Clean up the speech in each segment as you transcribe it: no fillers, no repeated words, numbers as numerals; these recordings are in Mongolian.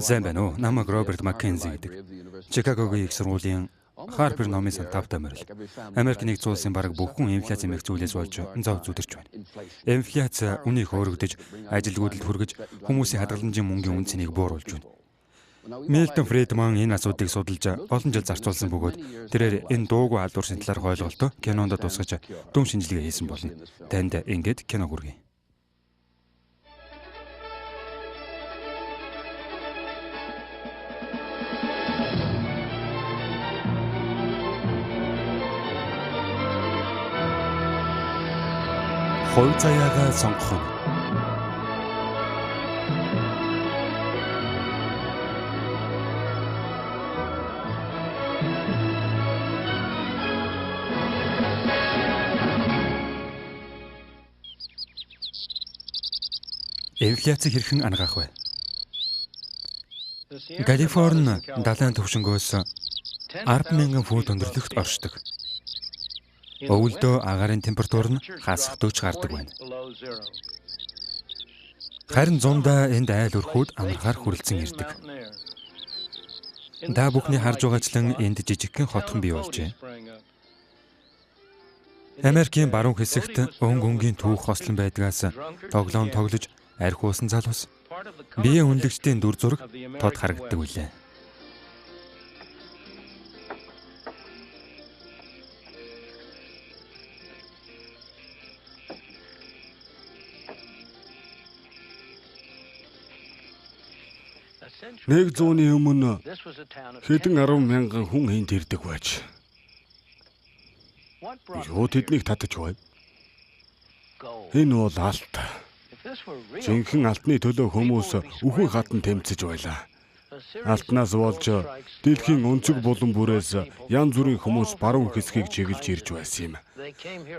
Сайн байна уу? Намайг Роберт Маккензи гэдэг. Чикагогийн их сургуулийн Харпер номын сантавтай морил. Америк нэгдсэн улсын бараг бүх хүн инфляц эмэх зүйлээс болж зов зүдэрч байна. Инфляц үнийг хөөргөдөж, ажилгүйдэлд хүргэж, хүмүүсийн хадгаламжийн мөнгөний үн цэнийг бууруулж байна. Милтон Фридман энэ асуудлыг судалж олон жил зарцуулсан бөгөөд тэрээр энэ дуугүй халдварсан талаар ойлголтоо кинонд тусгаж дүн шинжилгээ хийсэн болно. Танд ингээд кино хүргэе. Хувь заяагаа сонгох нь. Инфляцийг хэрхэн ангаах вэ? Калифорни далайн төвшнгөөс 10,000 фут өндөрлөгт оршдог. Өвөлдөө агаарын температур нь хасахдагч гардаг байна. Харин зундаа энд айл өрхүүд амархаар хүрэлцэн ирдэг. Та бүхний харж байгаачлан энд жижигхэн хотхон бий болжээ. Америкийн баруун хэсэгт өнгөнгийн түүх хослон байдгаас тоглоом тоглож архиусан залуус биеийн үнэлэгчдийн дүр зураг тод харагддаг үлээ. Нэг зууны өмнө хэдэн 10,000 хүн энд ирдэг байж. Юу тэднийг татаж бай? Энэ бол алт. Жинхэнэ алтны төлөө хүмүүс үхэн хатан тэмцэж байлаа. Алтнаас болж дэлхийн өнцөг булан бүрээс янз бүрийн хүмүүс баруун хэсгийг чиглэж ирж байсан юм.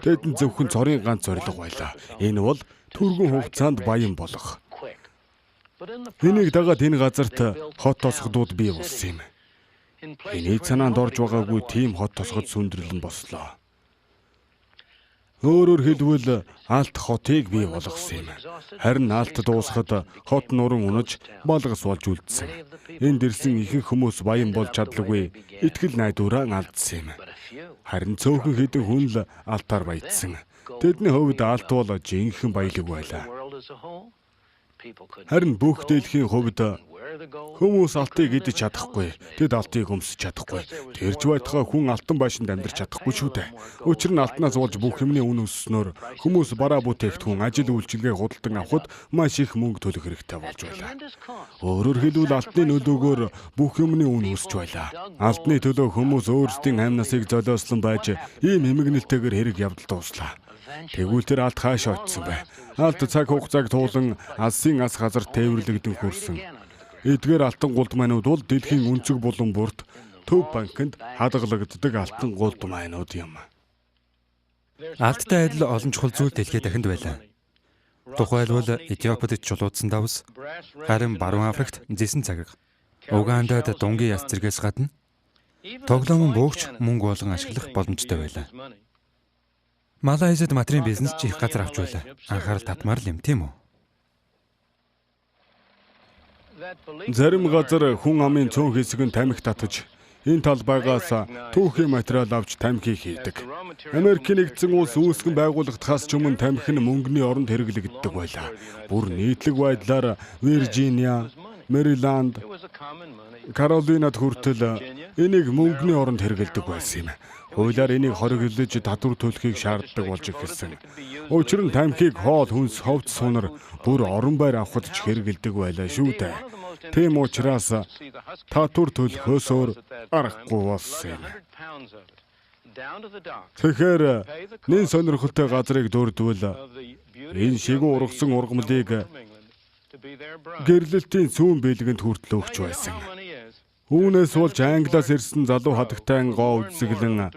Тэдэнд зөвхөн цорын ганц зорилго байлаа. Энэ бол түргэн хугацаанд баян болох. Энийг дагаад энэ газарт хот тосгодууд бий болсон юм. Эний цанаанд орж байгаагүй тийм хот тосгод сүндэрлэн бослоо. Өөрөөр хэлбэл алт хотыг бий болгосон юм. Харин алт дуусахад хот нуран унаж балгас болж үлдсэн. Энд ирсэн ихэнх хүмүүс баян болж чадлагүй итгэл найдвараа алдсан юм. Харин цөөхөн хэдэн хүн л алтаар баяжсан. Тэдний хувьд алт бол жинхэнэ баялаг байлаа. Харин бүх дэлхийн хувьд хүмүүс алтыг идэж чадахгүй, тэд алтыг өмсөж чадахгүй. Тэрж байтугай хүн алтан байшинд амьдрч чадахгүй шүү дээ. Учир нь алтнаас болж бүх юмны үн өсснөөр хүмүүс бараа бүтээгдэхүүн, ажил үйлчилгээ худалдан авахд маш их мөнгө төлөх хэрэгтэй болж байлаа. Өөрөөр хэлбэл алтны нөлөөгөөр бүх юмны үн өсч байлаа. Алтны төлөө хүмүүс өөрсдийн амь насыг золиослон байж ийм эмгэнэлтэйгээр хэрэг явдал дууслаа. Тэгвэл тэр алт хаашаа очсон бэ? Алт цаг хугацааг туулан алсын ас газар тээвэрлэгдэн хүрсэн. Эдгээр алтан гулдмайнууд бол дэлхийн өнцөг булан бүрт төв банкнд хадгалагддаг алтан гулдмайнууд юм. Алттай адил олон чухал зүйл дэлхийд дахинд байлаа. Тухайлбал Этиопид чулуудсан давс, харин баруун Африкт зэсэн цагаг, Угандад дунгийн яс зэргээс гадна тоглоомын бөөгч мөнгө болгон ашиглах боломжтой байлаа. Малайзид материалын бизнес ч их газар авч байлаа. Анхаарал татмаар л юм, тийм үү? Зарим газар хүн амын цөөн хэсэг нь тамхи татаж, энэ талбайгаас түүхийн материал авч тамхи хийдэг. Америкийн нэгдсэн улс үүсгэн байгуулагдахаас ч өмнө тамхи нь мөнгөний оронд хэрэглэгддэг байлаа. Бүр нийтлэг байдлаар Виржиниа, Мэриланд, Каролинад хүртэл энийг мөнгөний оронд хэрэглэдэг байсан юм. Хуулиар энийг хориглож татвар төлөхийг шаарддаг болж эхэлсэн. Учир нь тамхиг хоол хүнс ховц сунар бүр орон байр авахд ч хэрэглэдэг байлаа шүү дээ. Тийм учраас татвар төлөхөөс өөр аргагүй болсон юм. Тэгэхээр нэн сонирхолтой газрыг дурдвал энэ шигүү ургасан ургамлыг гэрлэлтийн сүүн бэлгэнд хүртэл өгч байсан. Үүнээс болж Англиас ирсэн залуу хадагтай гоо үзэглэн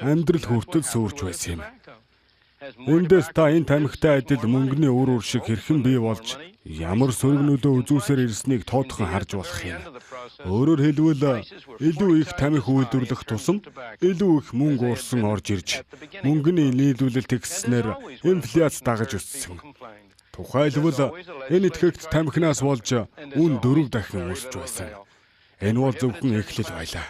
амьдрал хүртэл сүрж байсан юм. Эндээс та энэ тамхитай адил мөнгөний үр шиг хэрхэн бий болж ямар сөрөг нөлөө үзүүлсээр ирснийг тоодхон харж болох юм. Өөрөөр хэлбэл илүү их тамхи үйлдвэрлэх тусам илүү их мөнгө уурсан орж ирж мөнгөний нийлүүлэлт ихснээр инфляц дагаж өссөн. Тухайлбал энэ итгэгч тамхинаас болж үн 4 дахин өсөж байсан. Энэ бол зөвхөн эхлэл байлаа.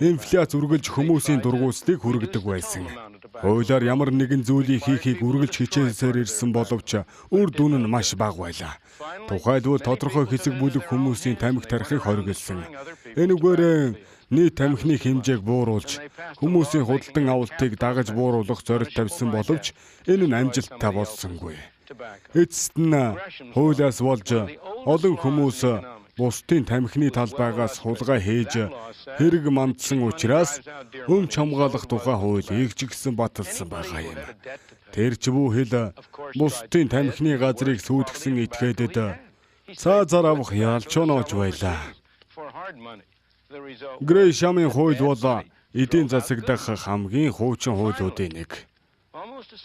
Инфляц үргэлж хүмүүсийн дургуутсыг хүргэдэг байсан. Хуулиар ямар нэгэн зүйлийг хийхийг үргэлж хичээсээр ирсэн боловч үр дүн нь маш бага байлаа. Тухайлбал тодорхой хэсэг бүлэг хүмүүсийн тамхи тарихыг хориглосон. Энэгээр нийт тамхины хэмжээг бууруулж, хүмүүсийн худалдан авалтыг дагаж бууруулах зорилт тавьсан боловч энэ нь амжилттай болсонгүй. Эцэст нь хуулиас болж олон хүмүүс бусдын тамхины талбайгаас хулгай хийж хэрэг мандсан учраас өмч хамгаалах тухай хуулийг ч гэсэн баталсан байгаа юм. Тэр ч бүхэл бусдын тамхины газрыг сүйтгэсэн этгээдэд цаазаар авах ялчоноож байлаа. Грэшамын хууль бол эдийн засаг дах хамгийн хуучин хуулиудын нэг.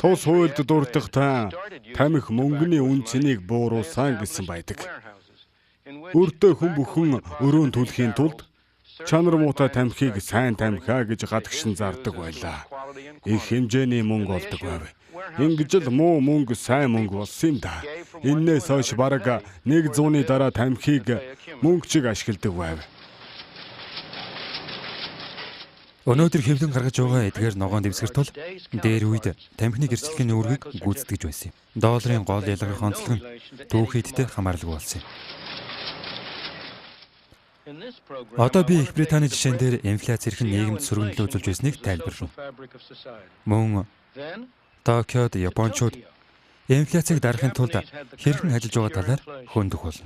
Тус хуульд дурдахтаа тамхи мөнгөний үн цэнийг бууруулсан гэсэн байдаг. Өөртөө хүн бүхэн өрөөнд түлхэхийн тулд чанар муутай тамхиг сайн тамхиа гэж гадагшин зардаг байлаа. Их хэмжээний мөнгө олдог байв. Ингэж л муу мөнгө сайн мөнгө болсон юм да. Иннээс хойш бараг 100-ны дараа тамхиг мөнгө чиг ашигладаг байв. Өнөөдөр хэвлэн гаргаж байгаа эдгээр ногоон дэвсгэр тул дээр үед тамхины гэрчлэлийн үүргийг гүйцэтгэж байсан юм. Долларын гол ялгах онцлог нь түүхийдтэй хамааралгүй болсон юм. Одоо би Их Британий жишээн дээр инфляц хэрхэн нийгэмд сөргөнлөө үзүүлж байсныг тайлбарлав. Мөн Токиод Япончууд инфляцийг дарахын тулд хэрхэн ажиллаж байгаа талаар хөндөх болно.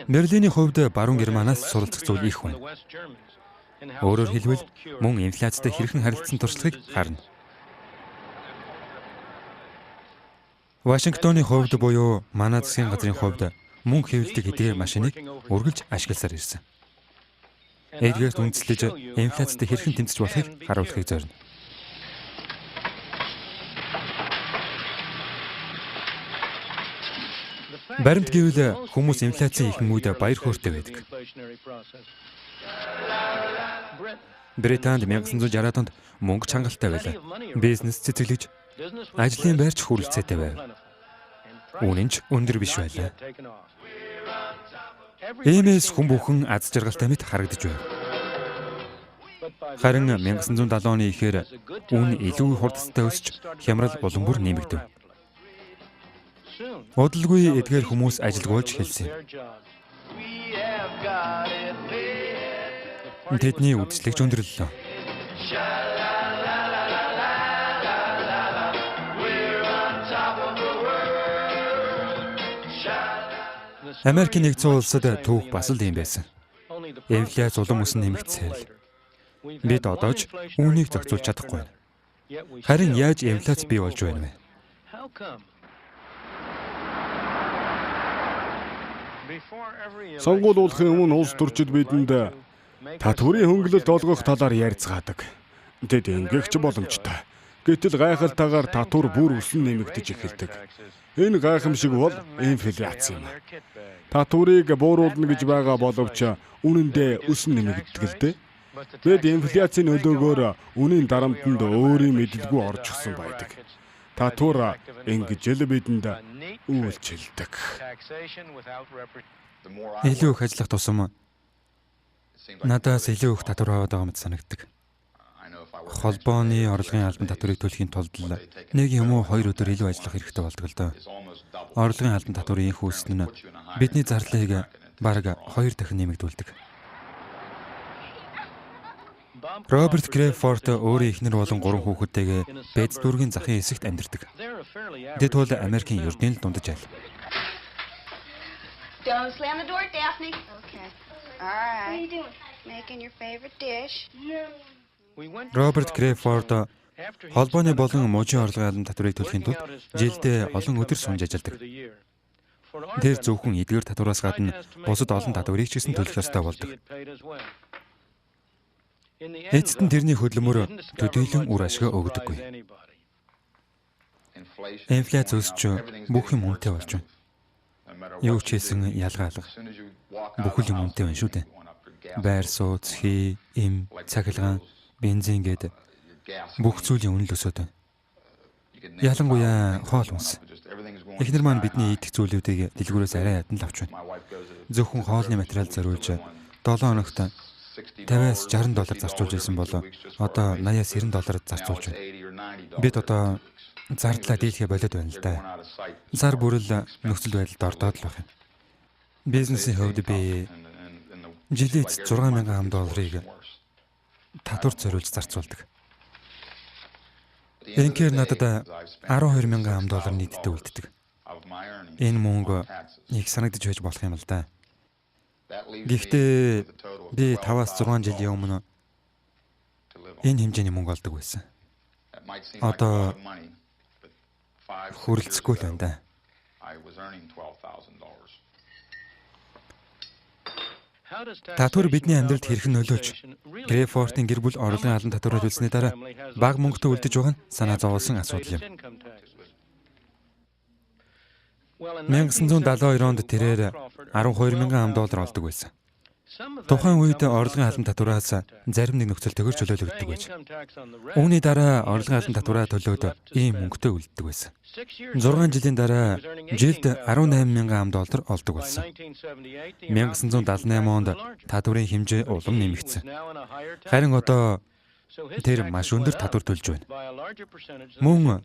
Берлиний хувьд баруун Германаас суралцах зүйл их байна. Өөрөөр хэлбэл мөн инфляцтай хэрхэн харилцсан туршлагыг харна. Вашингтоны хувьд буюу манай засгийн газрын хувьд мөнгө хэвлэдэг эдгээр машиныг үргэлж ашигласаар ирсэн. Эдгээрт үндэслэж инфляцтай хэрхэн тэмцэж болохыг харуулахыг зорино. Баримт гэвэл хүмүүс инфляцийн ихэнх үед баяр хөөртэй байдаг. Британд 1960-ад онд мөнгө чангалтай байлаа. Бизнес цэцэглэж, ажлын байрч хүрэлцээтэй байв. Үнэн ч өндөр биш байлаа. Иймээс хүн бүхэн аз жаргалтай мэт харагдаж байв. Харин 1970 оны эхээр үн илүү хурдтай өсч хямрал улам бүр нэмэгдэв. Удалгүй эдгээр хүмүүс ажилгүйж хэлсэн. Тэдний үдшилтэд өндөрлөлөө. Америкийн нэгдсэн улсад түүх бас л ийм байсан. Инфляц улам өснө нэмэгдсээр л. Бид одоо ч үүнийг зохицуулж чадахгүй байна. Харин яаж инфляц бий болж байна вэ? Сонгуулиулахын өмнө улс төрчид бидэнд татварын хөнгөлөлт олгох талаар ярилцгаадаг. Тэд ингэгч боломжтой. Гэтэл гайхалтайгаар татвар бүр өсөн нэмэгдэж эхэлдэг. Энэ гайхамшиг бол инфляц юм. Татварыг бууруулна гэж байгаа боловч үнэндээ өсөн нэмэгддэг л дээ. Бид инфляцийн нөлөөгөөр үнийн дарамтанд өөрийн мэдлгүй орчихсон байдаг. Татвар ингэж л бидэнд үйлчилдэг. Илүү их ажиллах тусам надаас илүү их татвар аваад байгаа мэт санагддаг. Холбооны орлогын албан татварыг төлөхийн тулд л нэг юм уу 2 өдөр илүү ажиллах хэрэгтэй болдог л доо. Орлогын албан татварын их үүснэ нь бидний зарлалыг бараг 2 дахин нэмэгдүүлдэг. Роберт Грэйфорд өөрийн эхнэр болон 3 хүүхэдтэйгээ Бэдс дүүргийн захын хэсэгт амьдардаг. Тэд бол Америкийн ердийн л дундаж айл. Don't slam the door, Daphne. Okay. All right. What are you doing? Making your favorite dish. Роберт Грэйфорд холбооны болон мужийн орлогын албан татварыг төлөхийн тулд жилдээ олон өдөр сунж ажилладаг. Тэр зөвхөн эдгээр татвараас гадна бусад олон татварыг ч гэсэн төлөх ёстой болдог. Эцэст нь тэрний хөдөлмөр төдийлөн үр ашиг өгдөггүй. Инфляц өсч бүх юм үнэтэй болж байна. Юу ч хийсэн ялгаа алга. Бүхэл юм үнэтэй байна шүү дээ. Байр сууц, хий, эм, цахилгаан, бензин гээд бүх зүйлийн үнэл өсөд байна. Ялангуяа хоол хүнс. Эхнэр маань бидний идэх зүйлүүдийг дэлгүүрээс арай ядан л авч байна. Зөвхөн хоолны материал зориулж 7 хоногт $50-60 зарцуулж ирсэн бол одоо $80-90 зарцуулж байна. Бид одоо зардлаа дийлхэ болоод байна л да. Сар бүрэл нөхцөл байдалд ордоод л байна. Бизнесийн хувьд би жилийн $6,000 татвар зориулж зарцуулдаг. Энэхээр надад $12,000 нийтдээ үлддэг. Энэ мөнгө их санагдаж байж болох юм л да. Гэхдээ би 5-6 жилийн өмнө энэ хэмжээний мөнгө олдог байсан. Одоо хүрэлцэхгүй л байна да. Татвар бидний амьдралд хэрхэн нөлөөлж, Грейфортын гэр бүл орлогын албан татвараар үлдсэний дараа бага мөнгөтэй үлдэж байгаа нь санаа зовоосон асуудал юм. 1972 онд тэрээр $12,000 олдог байсан. Тухайн үед орлогын албан татвараас зарим нэг нөхцөл төгөр чөлөөлөгддөг байж. Үүний дараа орлогын албан татвараа төлөөд ийм мөнгөтэй үлддэг байсан. 6 жилийн дараа жилд $18,000 олдог болсон. 1978 онд татварын хэмжээ улам нэмэгдсэн. Харин одоо тэр маш өндөр татвар төлж байна. Мөн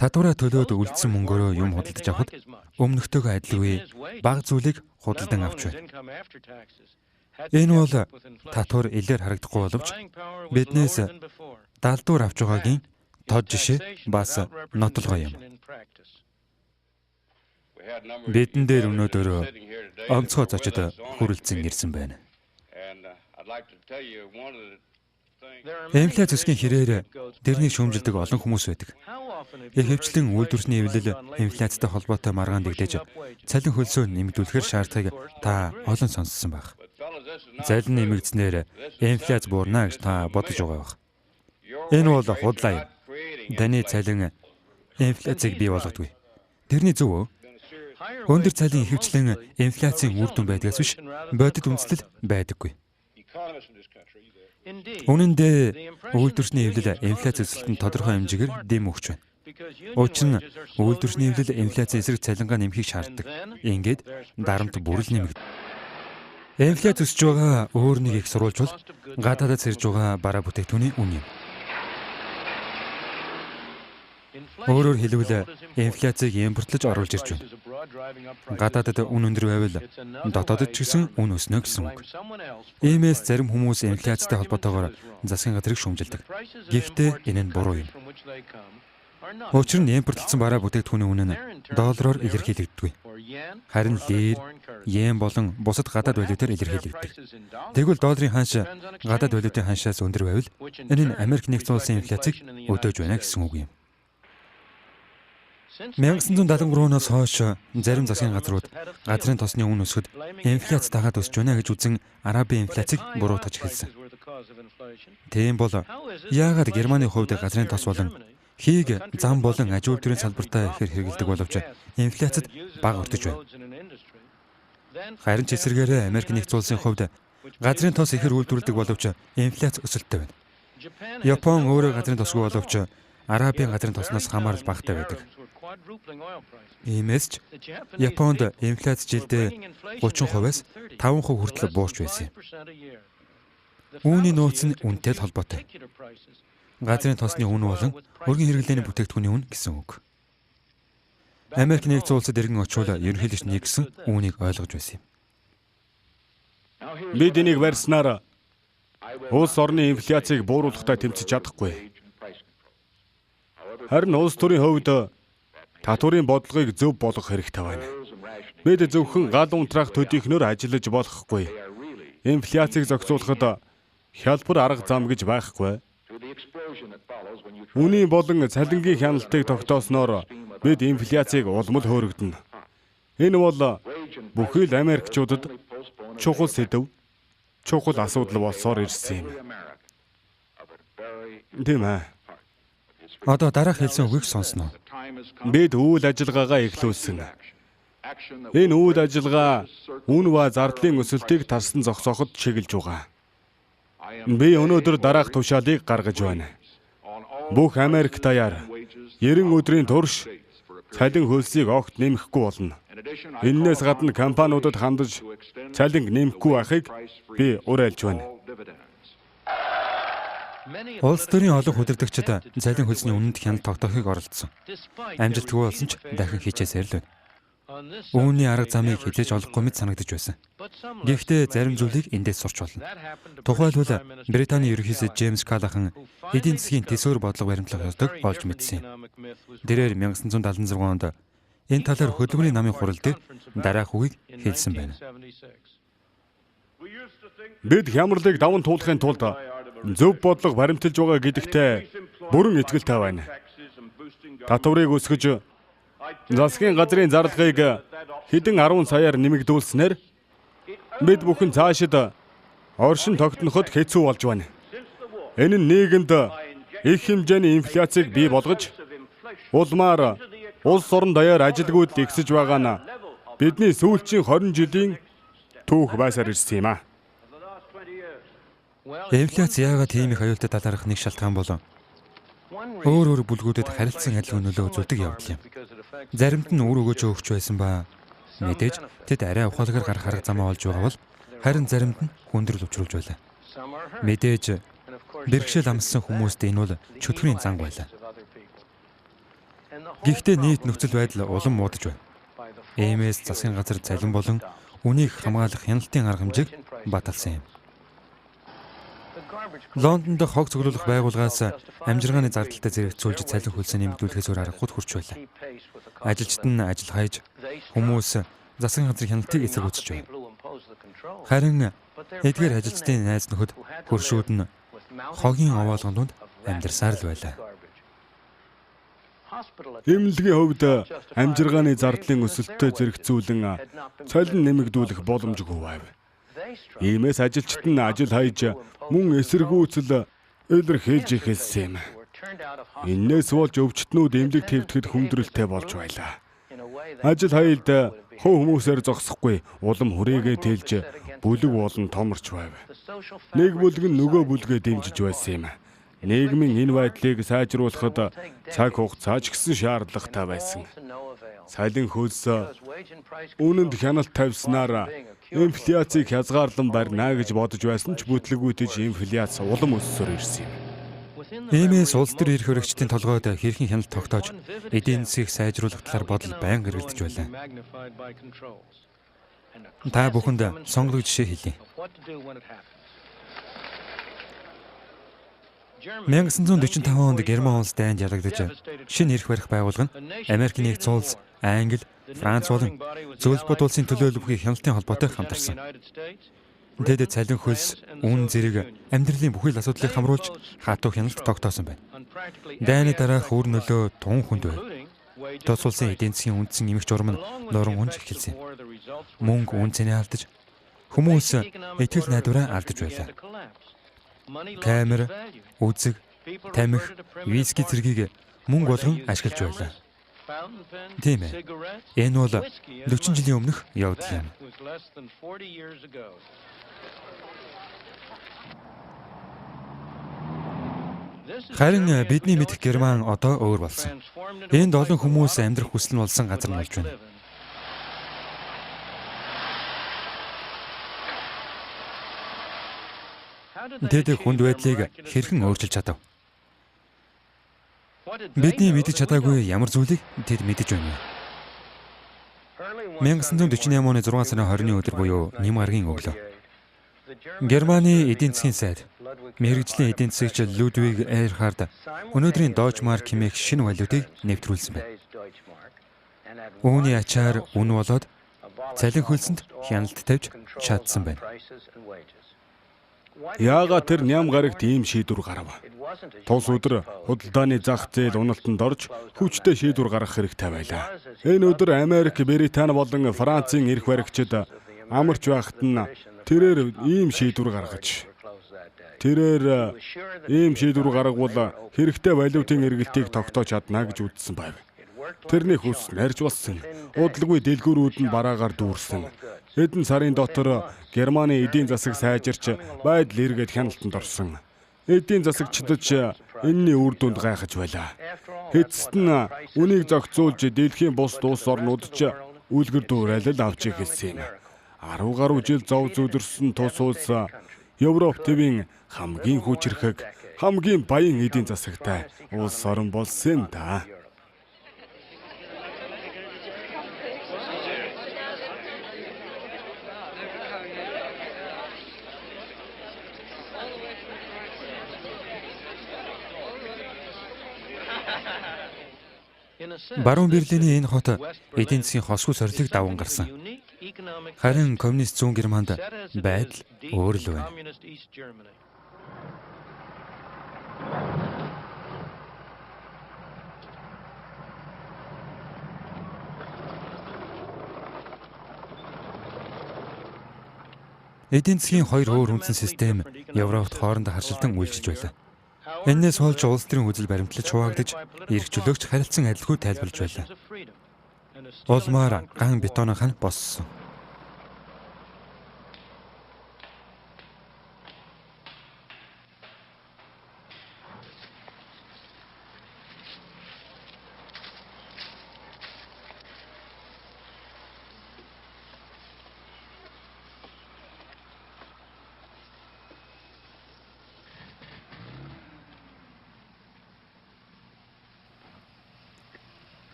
татвараа төлөөд үлдсэн мөнгөөрөө юм худалдаж авахд өмнөхтэйгээ адилгүй бага зүйлийг худалдан авч байна. Энэ бол татвар илээр харагдахгүй боловч биднээс далдуур авч байгаагийн тод жишээ бас нотлогоо юм. Бидэн дээр өнөөдөр онцгой зочид хүрэлцэн ирсэн байна. Инфляц өсгийн хэрээр тэрнийг шүүмжилдэг олон хүмүүс байдаг. Ихэвчлэн үйлдвэрсний эвлэл инфляцтай холбоотой маргаан дэгдэж цалин хөлсөө нэмэгдүүлэхээр шаардлагыг та олон сонссон байх. Цалин нэмэгдснээр инфляц буурна гэж та бодож байгаа байх. Энэ бол худлаа юм. Таны цалин инфляцийг бий болгодгүй. Тэрний зөв үү? Өндөр цалин ихэвчлэн инфляцийн үр дүн байдгаас биш, бодит үндэслэл байдаггүй. Үнэн дээр үйлдвэрсний эвлэл инфляц өсөлтөнд тодорхой хэмжээгээр дэм өгч байна. Учир нь үйлдвэрсний эвлэл инфляцийн эсрэг цалингаа нэмэхийг шаарддаг. Ингээд дарамт бүрэл нэмэгд. Инфляц өсөж байгаа өөр нэг их сурвалж бол гадаадаас ирж байгаа бараа бүтээгдэхүүний үн юм. Өөрөөр хэлбэл инфляцийг импортлож оруулж ирж байна. Гадаадад үн өндөр байвал дотоодд ч гэсэн үн өснө гэсэн үг. Иймээс зарим хүмүүс инфляцтай холбоотойгоор засгийн газрыг шүүмжилдэг. Гэхдээ энэ нь буруу юм. Учир нь импортлсон бараа бүтээгдэхүүний үн нь доллараар илэрхийлэгддэг. Харин лир, йен болон бусад гадаад валютаар илэрхийлэгддэг. Тэгвэл долларын ханш гадаад валютын ханшаас өндөр байвал энэ нь Америк нэгдсэн улсын инфляцийг өдөөж байна гэсэн үг юм. 1973-оос хойш зарим засгийн газрууд газрын тосны үн өсөхөд инфляц дагаад өсөж байна гэж үзэн арабын инфляцийг буруутгаж эхэлсэн. Тийм бол яагаад Германы хувьд газрын тос болон хийг зам болон аж үйлдвэрийн салбартаа ихээр хэрэгэлдэг боловч инфляцид бага өртөж байна. Харин ч эсвэргээрээ Америк нэгдсэн улсын хувьд газрын тос ихээр үйлдвэрлэдэг боловч инфляц өсөлттэй байна. Япон өөрөө газрын тосгүй боловч арабын газрын тосноос хамаарал багатай байдаг. Иймээс ч Японд инфляц жилдээ 30%-аас 5% хүртэл буурч байсан юм. Үүний нөөц нь үнэтэй л холбоотой. Газрын тосны үн болон өргөн хэрэглээний бүтээгдэхүүний үн гэсэн үг. Америк нэгдсэн улсад иргэн очвол ерөнхийлөгч нэгсэн үүнийг ойлгож байсан юм. Бид энийг барьснаар улс орны инфляцийг бууруулахтай тэмцэж чадахгүй. Харин улс төрийн хувьд татварын бодлогыг зөв болгох хэрэгтэй байна. Бид зөвхөн гал унтраах төдийхнөр ажиллаж болохгүй. Инфляцийг зохицуулахад хялбар арга зам гэж байхгүй. Үнийн болон цалингийн хяналтыг тогтоосноор бид инфляцийг улмал хөөрөгдөнө. Энэ бол бүхий л Америкчуудад чухал сэдэв, чухал асуудал болсоор ирсэн юм. Тийм ээ. Одоо дараах хэлсэн үгийг сонсноо. Бид үйл ажиллагаагаа эхлүүлсэн. Энэ үйл ажиллагаа үн ба зардлын өсөлтийг тарсан зогсооход чиглэж байгаа. Би өнөөдөр дараах тушаалыг гаргаж байна. Бүх Америк даяар 90 өдрийн турш цалин хөлсийг огт нэмэхгүй болно. Эннээс гадна компаниудад хандаж цалин нэмэхгүй байхыг би уриалж байна. Улс төрийн олон хүдэрдэгчид цалин хөлсний үнэнд хяналт тогтоохыг оролдсон. Амжилтгүй болсон ч дахин хичээсээр л байна. Үүний арга замыг хизээж олохгүй мэт санагдаж байсан. Гэхдээ зарим зүйлийг эндээс сурч болно. Тухайлбал Британий ерөнхийлөгч Джеймс Каллахан эдийн засгийн төсөөр бодлого баримтлах ёстойг олж мэдсэн юм. Дээрээр 1976 онд энэ талаар хөдөлмөрийн намын хурал дээр дараах үгийг хэлсэн байна. Бид хямралыг даван туулахын тулд зөв бодлого баримталж байгаа гэдэгтээ бүрэн итгэлтэй байна. Татварыг өсгөж засгийн газрын зарлагыг хэдэн 10 саяар нэмэгдүүлснээр бид бүхэн цаашид оршин тогтноход хэцүү болж байна. Энэ нь нийгэмд их хэмжээний инфляцийг бий болгож улмаар улс орон даяар ажилгүйд ихсэж байгаа нь бидний сүүлчийн 20 жилийн түүх байсаар ирсэн юм а. Инфляц яагаад тийм их аюултай талаарх нэг шалтгаан бол өөр бүлгүүдэд харилцан адилхан нөлөө үзүүлдэг явдал юм. Заримд нь үр өгөөж өгч байсан ба мэдээж тэд арай ухаалгаар гарах арга замаа олж байгаа бол харин заримд нь хүндрэл учруулж байлаа. Мэдээж бэрхшээл амссан хүмүүст энэ бол чөтгөрийн занг байлаа. Гэхдээ нийт нөхцөл байдал улам муудаж байна. Иймээс засгийн газар цалин болон үнийг хамгаалах хяналтын арга хэмжээг баталсан юм. Лондонд хог цуглуулах байгууллагаас амжиргааны зардалтай зэрэгцүүлж цалин хөлсөө нэмэгдүүлэхээс өөр аргагүй хурч байлаа. Ажилчид нь ажил хайж хүмүүс засгийн газрын хяналтыг эсэргүүцэж байна. Харин эдгээр ажилчдын найз нөхөд хөршүүд нь хогийн овоолгон донд амьдарсаар л байлаа. Эмнэлгийн хувьд амжиргааны зардлын өсөлтөд зэрэгцүүлэн цалин нэмэгдүүлэх боломжгүй байв. Иймээс ажилчид нь ажил хайж мөн эсэргүүцэл илэрхийлж эхэлсэн юм. Иннээс болж өвчтнүүд эмнэлэг твдэхэд хүндрэлтэй болж байлаа. Ажил хайлд хов хүмүүсээр зогсохгүй улам хүрээгээ тэлж бүлэг болон томорч байв. Нэг бүлэг нь нөгөө бүлгээ дэмжиж байсан юм. Нийгмийн энэ байдлыг сайжруулахад цаг хугацаа ч гэсэн шаардлагатай байсан. Цалин хөлс үнэнд хяналт тавьснаар инфляцийг хязгаарлан барьна гэж бодож байсан ч бүтлгүүтэж инфляц улам өссөөр ирсэн юм. Иймээс улс төр эрх хөрөгчдийн толгойд хэрхэн хяналт тогтоож эдийн засгийг сайжруулах талаар бодол байнга эргэлдэж байлаа. Та бүхэнд сонголог жишээ хэлье. 1945 онд Герман улс дайнд ялагдаж шинэ эрх барих байгууллага нь Америкийн нэгдсэн улс, Англи, Франц болон Зөвлөлт улсын төлөөлөгчийн хяналтын холбоотой хамтарсан. Тэд цалин хөлс, үн зэрэг амьдралын бүхэл асуудлыг хамруулж хатуу хяналт тогтоосон байна. Дайны дараах үр нөлөө тун хүнд байв. Тус улсын эдийн засгийн үндсэн эмх журам нь нуран унж эхэлсэн. Мөнгө үн цэнэ алдаж, хүмүүс итгэл найдвараа алдаж байлаа. Камер, үзэг, тамхи, виски зэргийг мөнгө болгон ашиглаж байлаа. Тийм ээ. Энэ бол 40 жилийн өмнөх явдал юм. Харин бидний мэдэх Герман одоо өөр болсон. Энд олон хүмүүс амьдрах хүсэл нь болсон газар нь болж байна. Тэд хүнд байдлыг хэрхэн өөрчилж чадав? Бидний мэдэж чадаагүй ямар зүйлийг тэд мэдэж байна вэ? 1948 оны 6 сарын 20-ны өдөр буюу Ням гарагийн өглөө. Германы эдийн засгийн сайд, мэргэжлийн эдийн засагч Людвиг Эрхард өнөөдрийн Deutschmark хэмээх шинэ валютыг нэвтрүүлсэн байна. Үүний ачаар үн болоод цалин хөлсөнд хяналт тавьж чадсан байна. Яагаад тэр Ням гарагт ийм шийдвэр гарав? Тус өдөр худалдааны зах зээл уналтанд орж хүчтэй шийдвэр гаргах хэрэгтэй байлаа. Энэ өдөр Америк, Британи болон Францын эрх баригчид амарч байхад нь тэрээр ийм шийдвэр гаргаж гаргавал хэрэгтэй валютын эргэлтийг тогтоож чадна гэж үзсэн байв. Тэрний хүс нарж болсон. Удалгүй дэлгүүрүүд нь бараагаар дүүрсэн. Хэдэн сарын дотор Германы эдийн засаг сайжирч байдал эргээд хяналтанд орсон. Эдийн засаг чидэж энэний үр дүнд гайхаж байлаа. Эцэст нь үнийг зохицуулж дэлхийн бус улс орнууд ч үлгэр дуурайл авч эхэлсэн юм. 10 гаруй жил зов зүдэрсэн тус улс Европ төвийн хамгийн хүчрхэг, хамгийн баян эдийн засагтай улс орн болсон та. Баруун Берлиний энэ хот эдийн засгийн хосгүй сорилыг даван гарсан. Харин коммунист зүүн Германд байдал өөр л байна. Эдийн засгийн хоёр өөр үндсэн систем Европт хоорондоо харшилдан үйлчилж байлаа. Энээс болж улс төрийн үзэл баримтлал хуваагдаж, эрх чөлөөгч харилцан адилгүй тайлбарлаж байлаа. Улмаар ган бетонохон хан боссон.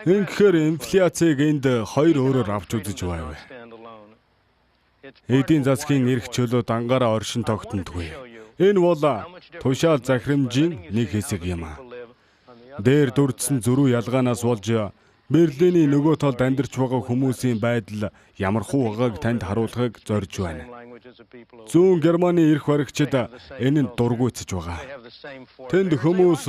Ингэхээр инфляцийг энд хоёр өөрөөр авч үзэж байв. Эдийн засгийн эрх чөлөө дангаараа оршин тогтнодгүй. Энэ бол тушаал захирамжийн нэг хэсэг юм. Дээр дүрдсэн зөрүү ялгаанаас болж Берлиний нөгөө талд амьдарч байгаа хүмүүсийн байдал ямархуу байгааг танд харуулахыг зорж байна. Зүүн Германы эрх баригчид энэ нь дургуйцж байгаа. Тэнд хүмүүс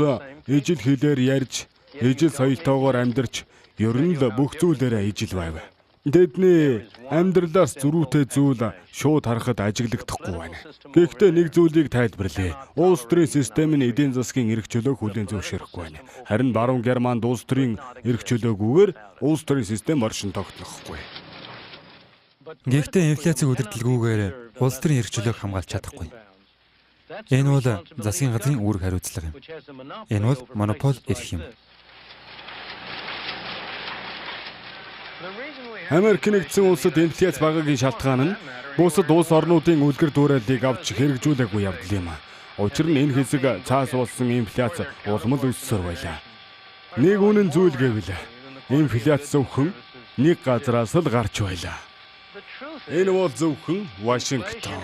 ижил хэлээр ярьж, ижил соёлтойгоор амьдарч, ер нь л бүх зүйлээрээ ижил байв. Тэдний амьдралаас зөрүүтэй зүйл шууд харахад ажиглагдахгүй байна. Гэхдээ нэг зүйлийг тайлбарлая. Улс төрийн систем нь эдийн засгийн эрх чөлөөг хүлээн зөвшөөрөхгүй байна. Харин баруун Германд улс төрийн эрх чөлөөгүйгээр улс төрийн систем оршин тогтнохгүй. Гэхдээ инфляцийг удирдлаггүйгээр улс төрийн эрх чөлөөг хамгаалж чадахгүй. Энэ бол засгийн газрын үүрэг хариуцлага юм. Энэ бол монопол эрх юм. Америк нэгдсэн улсад инфляц багагийн шалтгаан нь бусад улс орнуудын үлгэр дуурайлыг авч хэрэгжүүлээгүй явдал юм. Учир нь энэ хэсэг цаас болсон инфляц улмал өссөөр байлаа. Нэг үнэн зүйл гэвэл инфляц зөвхөн нэг газраас л гарч байлаа. Энэ бол зөвхөн Вашингтон.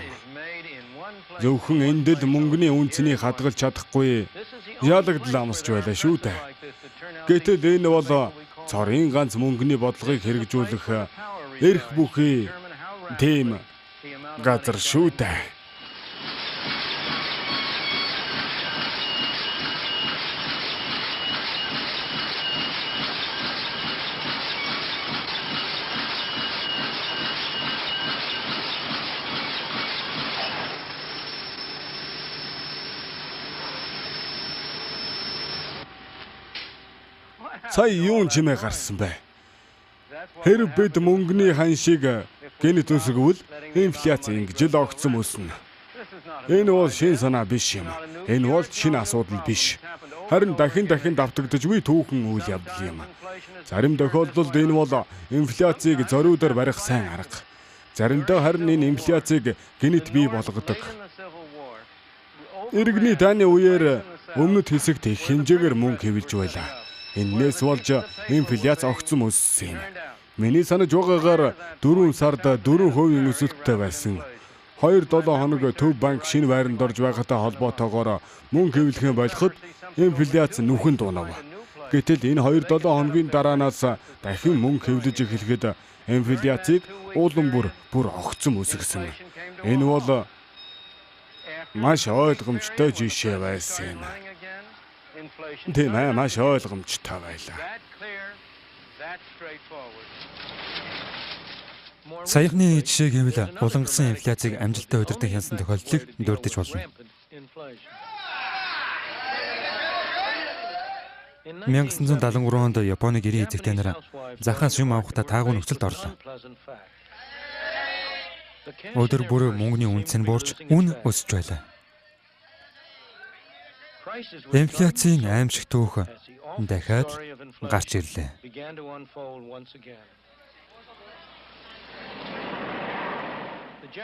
Зөвхөн энд л мөнгөний үнцнийг хадгалж чадахгүй ялагдал амсч байлаа шүү дээ. Гэтэл энэ бол цорын ганц мөнгөний бодлогыг хэрэгжүүлэх эрх бүхий тийм газар шүү дээ. Сая юун чимээ гарсан бэ? Хэрв бид мөнгөний хан шиг гэнэт өсгөвөл инфляц ингэж л огцом өснө. Энэ бол шин санаа биш юм. Энэ бол шинэ асуудал биш. Харин дахин давтагдажгүй түүхэн үйл явдал юм. Зарим тохиолдолд энэ бол инфляцийг зориудаар барих сайн арга. Заримдаа харин энэ инфляцийг гэнэт бий болгодог. Иргэний дааны үеэр өмнөд хэсэгт их хэмжээгээр мөнгө хэвлэж байлаа. Энээс болж инфляц огцом өссөн юм. Миний санаж байгаагаар 4 сард 4% өсөлттэй байсан. 2-7 хоног Төв банк шинэ байранд орж байгаатай холбоотойгоор мөнгө хэвлэхэн болоход инфляц нүхэн дуунав. Гэтэл энэ 2-7 хоногийн дараанаас дахин мөнгө хэвлэж эхлэхэд инфляцийг уулан бүр огцом өсгсөн. Энэ бол маш ойлгомжтой жишээ байсан юм. Тийм ээ, маш ойлгомжтой байлаа. Саяхны жишээ гэвэл улангасан инфляцийг амжилттай удирдах хянсан тохиолдлыг дурдж болно. 1973 онд Японы гэрийн эзэгтэй нар захаас юм авахдаа таагүй нөхцөлд орлоо. Өдөр бүр мөнгөний үнц нь буурч үн өсөж байлаа. Инфляцийн аимшиг түүх дахиад гарч ирлээ.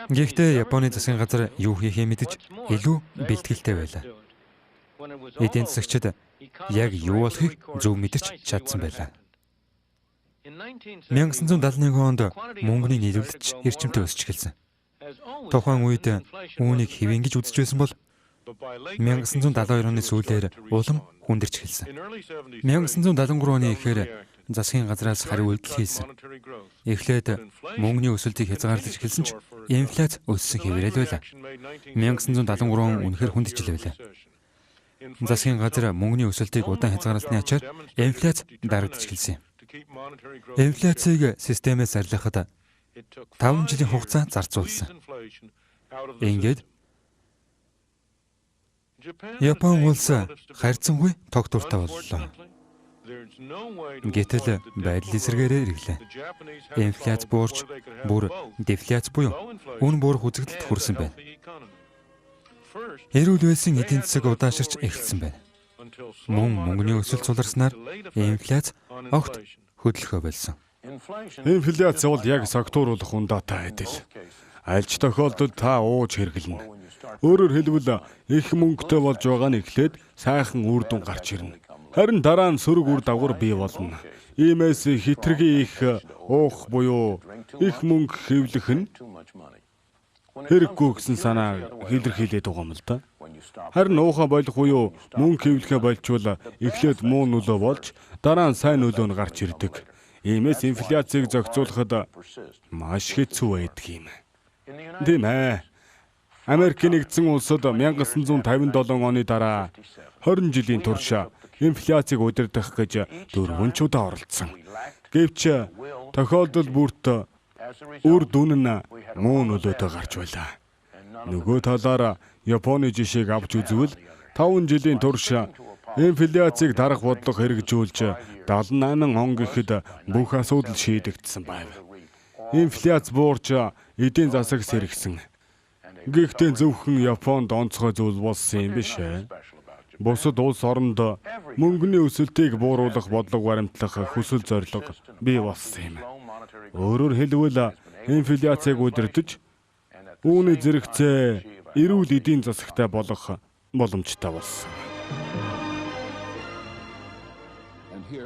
Гэхдээ Японы засгийн газар юу хийхээ мэдэж илүү бэлтгэлтэй байлаа. Эдийн засагчид яг юу болохыг зөв мэдэрч чадсан байлаа. 1971 онд мөнгөний нийлүүлэлт эрчимтэй өсч эхэлсэн. Тухайн үед үүнийг хэвэн гэж үзэж байсан бол 1972 оны сүүлээр улам хүндэрч эхэлсэн. 1973 оны эхээр засгийн газраас хариу үйлдэл хийсэн. Эхлээд мөнгөний өсөлтийг хязгаарлаж эхэлсэн ч инфляц өссөн хэвээрэл байлаа. 1973 он үнэхээр хүндэрчлээ байлаа. Засгийн газар мөнгөний өсөлтийг удаан хязгаарласны ачаар инфляц дарагдж эхэлсэн юм. Инфляцийг системээс арилгахад 5 жилийн хугацаа зарцуулсан. Ингээд Япон улс харьцангуй тогтвортой боллоо. Гэтэл байдал эсэргээрээ ирлээ. Инфляц буурч бүр дефляц буюу үн буурах үзэгдэлд хүрсэн байна. Эрүүл байсын эдийн засаг удааширч эхэлсэн байна. Мөнгөний өсөлт суларснаар инфляц огт хөдлөхөө болсон. Инфляц бол яг согтууруулах ундаатай адил. Аль ч тохиолдолд та ууж хэрэглэнэ. Өөрөөр хэлбэл их мөнгөтэй болж байгаа нь эхлээд сайхан үр дүн гарч ирнэ. Харин дараа нь сөрөг үр дагавар бий болно. Иймээс хитрхи их уух буюу их мөнгө хэвлэх нь хэрэггүй гэсэн санаа илэрхийлээд байгаа юм л да. Харин уухаа болох буюу мөнгө хэвлэхэ болчвол эхлээд муу нөлөө болж дараа нь сайн нөлөө нь гарч ирдэг. Иймээс инфляцийг зохицуулахад маш хэцүү байдаг юм. Тийм ээ. Америкийн нэгдсэн улсад 1957 оны дараа 20 жилийн турш инфляцийг удирдах гэж 4 удаа оролцсон. Гэвч тохиолдол бүрт үр дүн нь муу нөлөөтэй гарч байлаа. Нөгөө талаар Японы жишээг авч үзвэл 5 жилийн турш инфляцийг дарах бодлого хэрэгжүүлж 78 он гэхэд бүх асуудал шийдэгдсэн байв. Инфляц буурч эдийн засаг сэргсэн. Гэхдээ зөвхөн Японд онцгой зүйл болсон юм биш ээ. Бусад улс оронд мөнгөний өсөлтийг бууруулах бодлого баримтлах хүсэл зорилго бий болсон юм. Өөрөөр хэлбэл инфляцийг удирдах, үүний зэрэгцээ эрүүл эдийн засагтай болгох боломжтой болсон.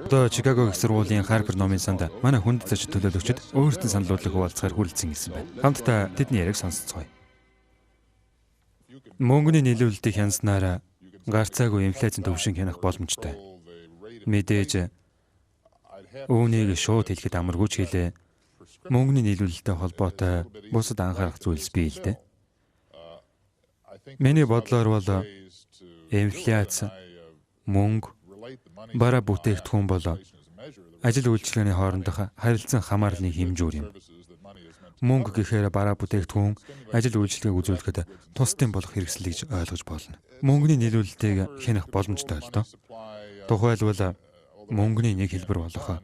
Одоо Чикаго их сургуулийн Харпер номын санд манай хүнд зочид төлөөлөгчид өөрсдийн саналуудлыг хуваалцахаар хүрэлцэн ирсэн байна. Хамтдаа тэдний яриаг сонсцгоё. Мөнгөний нийлүүлэлтийг хянснаар гарцаагүй инфляцийн төвшин хянах боломжтой. Мэдээж үүнийг шууд хэлэхэд амаргүй ч хэлээ. Мөнгөний нийлүүлэлттэй холбоотой бусад анхаарах зүйлс бий л дээ. Миний бодлоор бол инфляц, мөнгө, бараа бүтээгдэхүүн бол ажил үйлчилгээний хоорондох харилцан хамаарлын хэмжүүр юм. Мөнгө гэхээр бараа бүтээгдэхүүн, ажил үйлчилгээг үзүүлэхэд тусдын болох хэрэгслэл гэж ойлгож болно. Мөнгөний нийлүүлэлтийг хянах боломжтой л доо. Тухайлбал мөнгөний нэг хэлбэр болох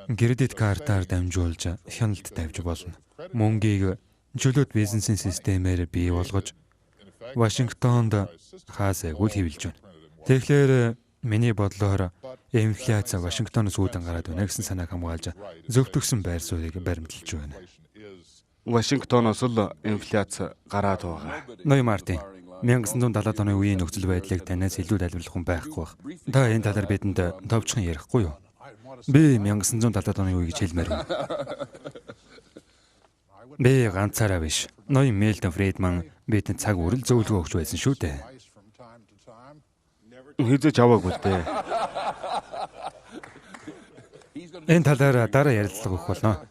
кредит картаар дамжуулж хяналт тавьж болно. Мөнгийг чөлөөт бизнесийн системээр бий болгож Вашингтонд хаасайг үл хэвлэж байна. Тэгэхээр миний бодлоор инфляц Вашингтоноос үүдэн гараад байна гэсэн санааг хамгаалж зөвтгсөн байр сууриаг баримталж байна. Вашингтоноос л инфляц гараад байгаа. Ноён Мартин, 1970 оны үеийн нөхцөл байдлыг танаас илүү тайлбарлах хүн байхгүй бах. Та энэ талаар бидэнд товчхон ярихгүй юу? Би 1970 оны үе гэж хэлмээр байна. Би ганцаараа биш. Ноён Милтон Фридман бидэнд цаг үрэл зөвлөгөө өгч байсан шүү дээ. Хизэж аваагүй л дээ. Энэ талаар дараа ярилцлага өгөх болно.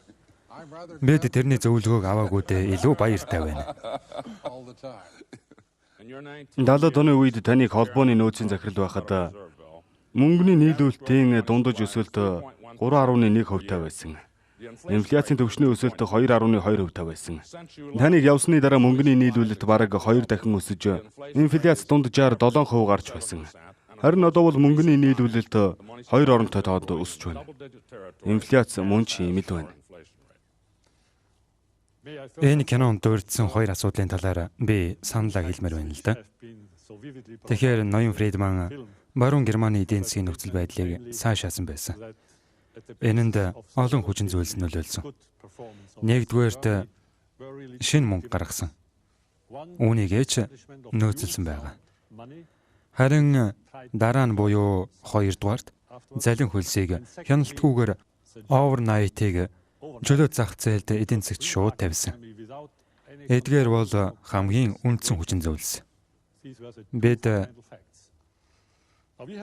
Бид тэрний зөвлөгөөг аваагүй дээ илүү баяртай байна. 70-ад оны үед таныг холбооны нөөцийн захирал байхад мөнгөний нийлүүлэлтийн дундаж өсөлт 3.1% байсан. Инфляцийн төвшний өсөлт 2.2% байсан. Таныг явсны дараа мөнгөний нийлүүлэлт бараг 2 дахин өсөж, инфляц дунджаар 7% гарч байсан. Харин одоо бол мөнгөний нийлүүлэлт 2 оронтой тоод өсөж байна. Инфляц мөн ч ийм л байна. Энэ кинонд дурдсан хоёр асуудлын талаар би саналаа хэлмээр байна л да. Тэгэхээр ноён Фридман баруун Германы эдийн засгийн нөхцөл байдлыг сайшаасан байсан. Энэнд олон хүчин зүйлс нөлөөлсөн. Нэгдүгээрт шинэ мөнгө гаргасан. Үүнийгээ ч нөөцлсөн байгаа. Харин дараа нь буюу хоёрдугаарт залин хөлсийг хяналтгүйгээр overnight-ыг чөлөө зах зээлд эдийн засагт шууд тавьсан. Эдгээр бол хамгийн үндсэн хүчин зүйлс. Бид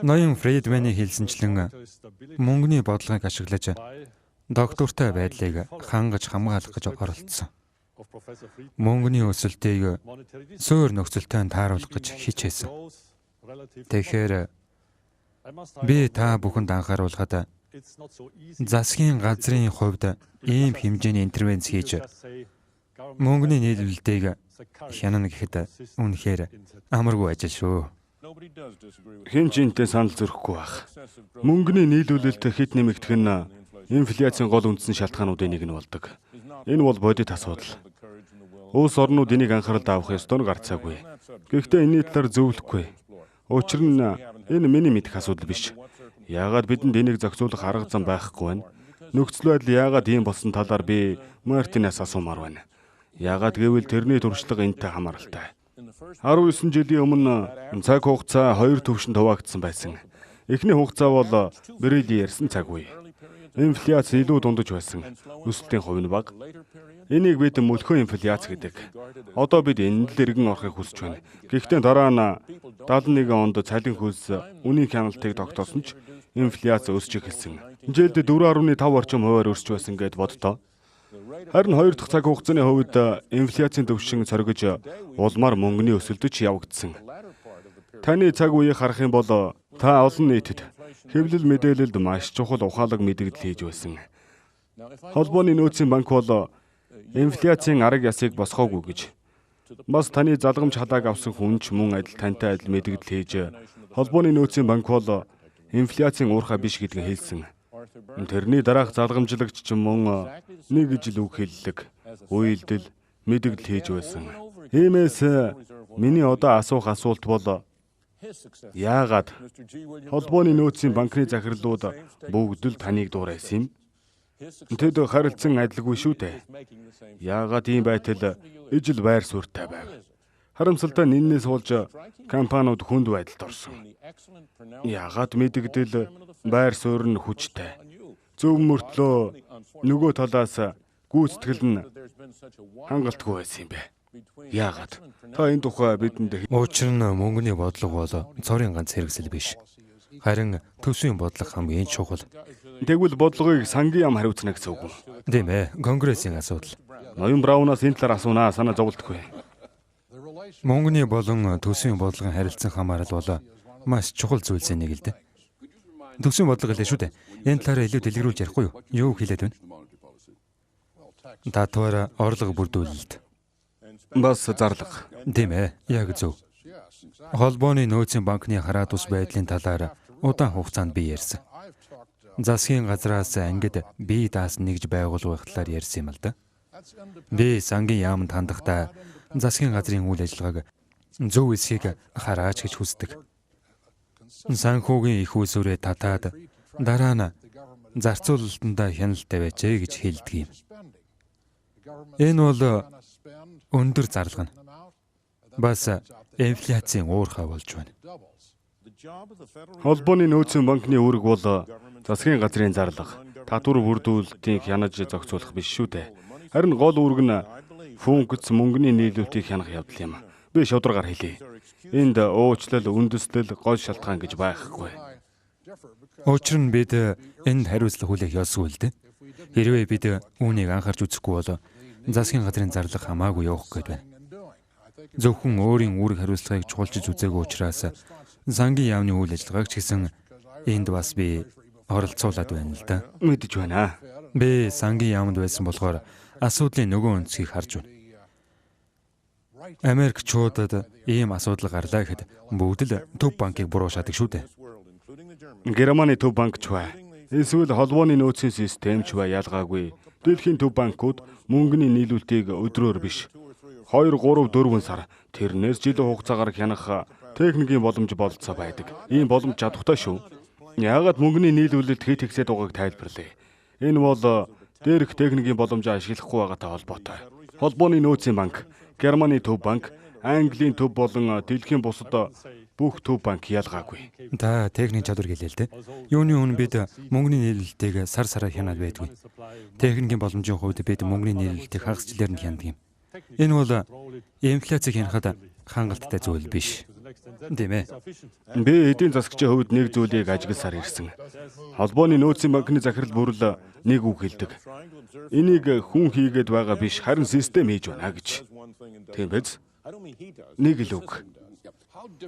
ноён Фридманы хэлсэнчлэн мөнгөний бодлогыг ашиглаж доктортой байдлыг хангаж хамгаалах гэж оролдсон. Мөнгөний өсөлтийг суур нөхцөлтэй тааруулах гэж хичээсэн. Тэгэхээр би та бүхэнд анхааруулхад засгийн газрын хувьд ийм хэмжээний интервенц хийж мөнгөний нийлүүлэлтийг хянана гэхэд үнэхээр амаргүй ажил шүү. Хэн ч энтэй санал зөрөхгүй байх. Мөнгөний нийлүүлэлт хэд нэмэгдэх нь инфляцийн гол үндсэн шалтгаануудын нэг нь болдог. Энэ бол бодит асуудал. Улс орнууд энийг анхааралд авах ёстой нь гарцаагүй. Гэхдээ энэний талаар зөвлөхгүй. Учир нь энэ миний мэдэх асуудал биш. Яагаад бидэнд энийг зохицуулах арга зам байхгүй вэ? Нөхцөл байдал яагаад ийм болсон талаар би Мартинаас асуумаар байна. Яагаад гэвэл тэрний туршлага энэтэй хамааралтай. 19 жилийн өмнө цаг хугацаа хоёр төвшөнд хуваагдсан байсан. Эхний хугацаа бол Брэдли ярьсан цаг үе. Инфляц илүү дундаж байсан. Өсөлтийн хувь нь бага. Энийг бид мөлхөө инфляц гэдэг. Одоо бид энэ л эргэн орохыг хүсэж байна. Гэхдээ дараа нь 71 онд цалин хөлс үнийн хяналтыг тогтоосон ч инфляц өсч эхэлсэн. Жилд 4.5 орчим хувиар өсч байсан гэд бодтоо. Харин хоёр дахь цаг хугацааны хувьд инфляцийн төвшин цоргиж улмаар мөнгөний өсөлтөж явагдсан. Таны цаг үеийг харах юм бол та олон нийтэд хэвлэл мэдээлэлд маш чухал ухаалаг мэдээлэл хийж байсан. Холбооны нөөцийн банк бол инфляцийн арга ясыг босгоогүй гэж. Бас таны залгамж халааг авсан хүн ч мөн адил тантай адил мэдээлэл хийж холбооны нөөцийн банк бол инфляцийн уурхай биш гэдгийг хэлсэн. Тэрний дараах залгамжлагч ч мөн нэг жил үг хэллэг, үйлдэл, мэдээлэл хийж байсан. Иймээс миний одоо асуух асуулт бол яагаад холбооны нөөцийн банкны захирлууд бүгд л таныг дуурайсан юм? Тэд харилцан адилгүй шүү дээ. Яагаад ийм байтал ижил байр суурьтай байв? Харамсалтай нь энэс болж компаниуд хүнд байдалд орсон. Яагаад мэдэгдэл байр суурь нь хүчтэй. Зөв мөртлөө нөгөө талаас гүйцэтгэл нь хангалтгүй байсан юм бэ? Яагаад? Та энэ тухай бидэнд Учир нь мөнгөний бодлого бол цорын ганц хэрэгсэл биш. Харин төсвийн бодлого хамгийн чухал. Тэгвэл бодлогыг сангийн яам хариуцна гэсэн үг үү? Тийм ээ, конгрессийн асуудал. Ноён Браунаас энэ талаар асуунаа, санаа зовлтгүй. Мөнгөний болон төсвийн бодлогын харилцан хамаарал бол маш чухал зүйлсийн нэг л дээ. Төсвийн бодлого л шүү дээ. Энэ талаар илүү дэлгэрүүлж ярихгүй юу? Юу хэлээд байна? Татвар орлого бүрдүүлэлт. Бас зарлага. Тийм ээ, яг зөв. Холбооны нөөцийн банкны хараат ус байдлын талаар удаан хугацаанд би ярьсан. Засгийн газраас ангид бие даасан нэгж байгуулах талаар ярьсан юм л да. Би сангийн яамд хандахдаа засгийн газрын үйл ажиллагааг зөв эсхийг хараач гэж хүсдэг. Санхүүгийн их усүрээ татаад дараа нь зарцуулалтанд хяналт тавиач гэж хэлдэг юм. Энэ бол өндөр зарлага нь. Бас инфляцийн уурхай болж байна. Холбооны нөөцийн банкны үүрэг бол засгийн газрын зарлага, татвар бүрдүүлэлтийг хянаж зохицуулах биш шүү дээ. Харин гол үүрэг нь функц мөнгөний нийлүүлэлтийг хянах явдал юм. Би шударгаар хэлье. Энд уучлал, үндэслэл, гол шалтгаан гэж байхгүй. Учир нь бид энд хариуцлага хүлээх ёсгүй л дээ. Хэрвээ бид үүнийг анхаарч үзэхгүй бол засгийн газрын зарлага хамаагүй явах гээд байна. Зөвхөн өөрийн үүрэг хариуцлагыг чухалчилж үзээгүй учраас сангийн яамны үйл ажиллагааг ч гэсэн энд бас би оролцуулаад байна л да. Мэдэж байна. Би сангийн яамд байсан болохоор асуудлын нөгөө өнцгийг харж байна. Америкчуудад ийм асуудал гарлаа гэхэд бүгд л төв банкыг буруушаадаг шүү дээ. Германы төв банк ч бай. Эсвэл холбооны нөөцийн систем ч бай ялгаагүй Дэлхийн төв банкуд мөнгөний нийлүүлэлтийг өдрөөр биш 2, 3, 4 сар тэрнээс жилийн хугацаагаар хянах техникийн боломж болцоо байдаг. Ийм боломж чадвартай шүү. Яагаад мөнгөний нийлүүлэлт хэд ихсээд байгааг тайлбарлая. Энэ бол дээрх техникийн боломжоо ашиглахгүй байгаатай холбоотой. Холбооны нөөцийн банк, Германы төв банк, Английн төв болон дэлхийн бусад бүх төв банк ялгаагүй. Та техникийн чадвар гэлээ л дээ. Юуны өмнө бид мөнгөний нийлүүлэлтийг сар сараар хянаад байдгүй. Техникийн боломжийн хувьд бид мөнгөний нийлүүлэлтийг хагасчлаар нь хянадаг юм. Энэ бол инфляцийг хянахад хангалттай зүйл биш. Тийм ээ. Би эдийн засагчийн хувьд нэг зүйлийг ажигласаар ирсэн. Холбооны нөөцийн банкны захирал бүрэл нэг үг хэлдэг. Энийг хүн хийгээд байгаа биш, харин систем хийж байна гэж. Тийм биз? Нэг л үг.